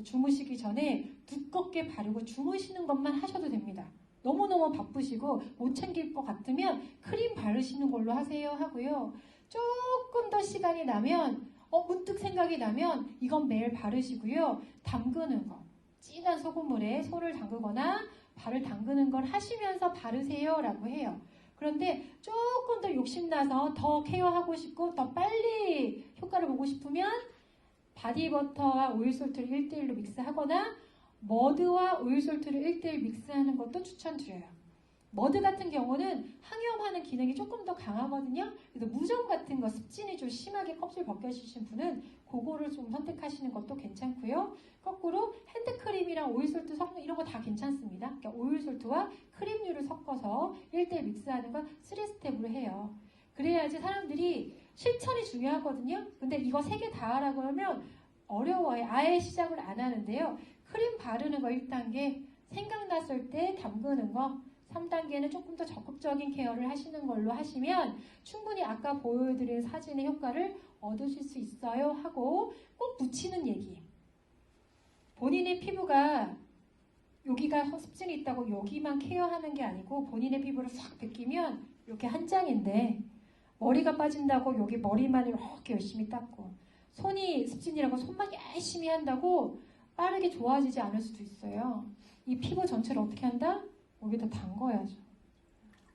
주무시기 전에 두껍게 바르고 주무시는 것만 하셔도 됩니다. 너무너무 바쁘시고 못 챙길 것 같으면 크림 바르시는 걸로 하세요 하고요. 조금 더 시간이 나면 문득 생각이 나면 이건 매일 바르시고요. 담그는 거. 진한 소금물에 손을 담그거나 발을 담그는 걸 하시면서 바르세요 라고 해요. 그런데 조금 더 욕심나서 더 케어하고 싶고 더 빨리 효과를 보고 싶으면 바디버터와 오일솔트를 1대1로 믹스하거나 머드와 오일솔트를 1대1 믹스하는 것도 추천드려요. 머드 같은 경우는 항염하는 기능이 조금 더 강하거든요. 그래서 무좀 같은 거 습진이 좀 심하게 껍질 벗겨지신 분은 그거를 좀 선택하시는 것도 괜찮고요. 거꾸로 핸드크림이랑 오일솔트 섞는 이런 거 다 괜찮습니다. 그러니까 오일솔트와 크림류를 섞어서 1대1 믹스하는 건 3스텝으로 해요. 그래야지 사람들이 실천이 중요하거든요. 근데 이거 3개 다 하라고 하면 어려워요. 아예 시작을 안 하는데요. 크림 바르는 거 1단계, 생각났을 때 담그는 거 3단계는 조금 더 적극적인 케어를 하시는 걸로 하시면 충분히 아까 보여드린 사진의 효과를 얻으실 수 있어요 하고 꼭 붙이는 얘기. 본인의 피부가 여기가 습진이 있다고 여기만 케어하는 게 아니고 본인의 피부를 싹 벗기면 이렇게 한 장인데 머리가 빠진다고 여기 머리만 이렇게 열심히 닦고 손이 습진이라고 손만 열심히 한다고 빠르게 좋아지지 않을 수도 있어요. 이 피부 전체를 어떻게 한다? 여기다 담궈야죠.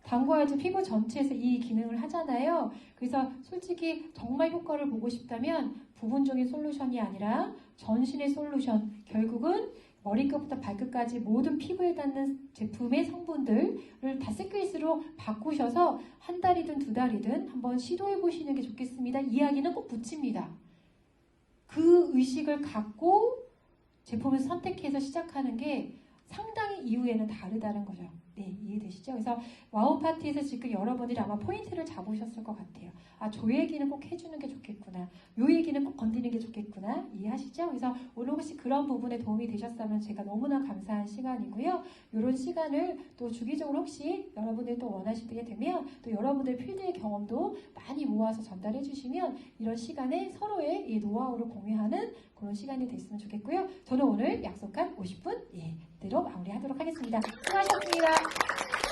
담궈야지 피부 전체에서 이 기능을 하잖아요. 그래서 솔직히 정말 효과를 보고 싶다면 부분적인 솔루션이 아니라 전신의 솔루션, 결국은 머리끝부터 발끝까지 모든 피부에 닿는 제품의 성분들을 다스케이스로 바꾸셔서 한 달이든 2달이든 한번 시도해 보시는 게 좋겠습니다. 이야기는 꼭 붙입니다. 그 의식을 갖고 제품을 선택해서 시작하는 게 상당히 이후에는 다르다는 거죠. 네, 이해되시죠? 그래서 와우 파티에서 지금 여러분들이 아마 포인트를 잡으셨을 것 같아요. 아, 저 얘기는 꼭 해주는 게 좋겠구나. 요 얘기는 꼭 건드리는 게 좋겠구나. 이해하시죠? 그래서 오늘 혹시 그런 부분에 도움이 되셨다면 제가 너무나 감사한 시간이고요. 이런 시간을 또 주기적으로 혹시 여러분들이 또 원하시게 되면 또 여러분들 필드의 경험도 많이 모아서 전달해 주시면 이런 시간에 서로의 이 노하우를 공유하는 그런 시간이 됐으면 좋겠고요. 저는 오늘 약속한 50분 이대로 마무리하도록 하겠습니다. 수고하셨습니다.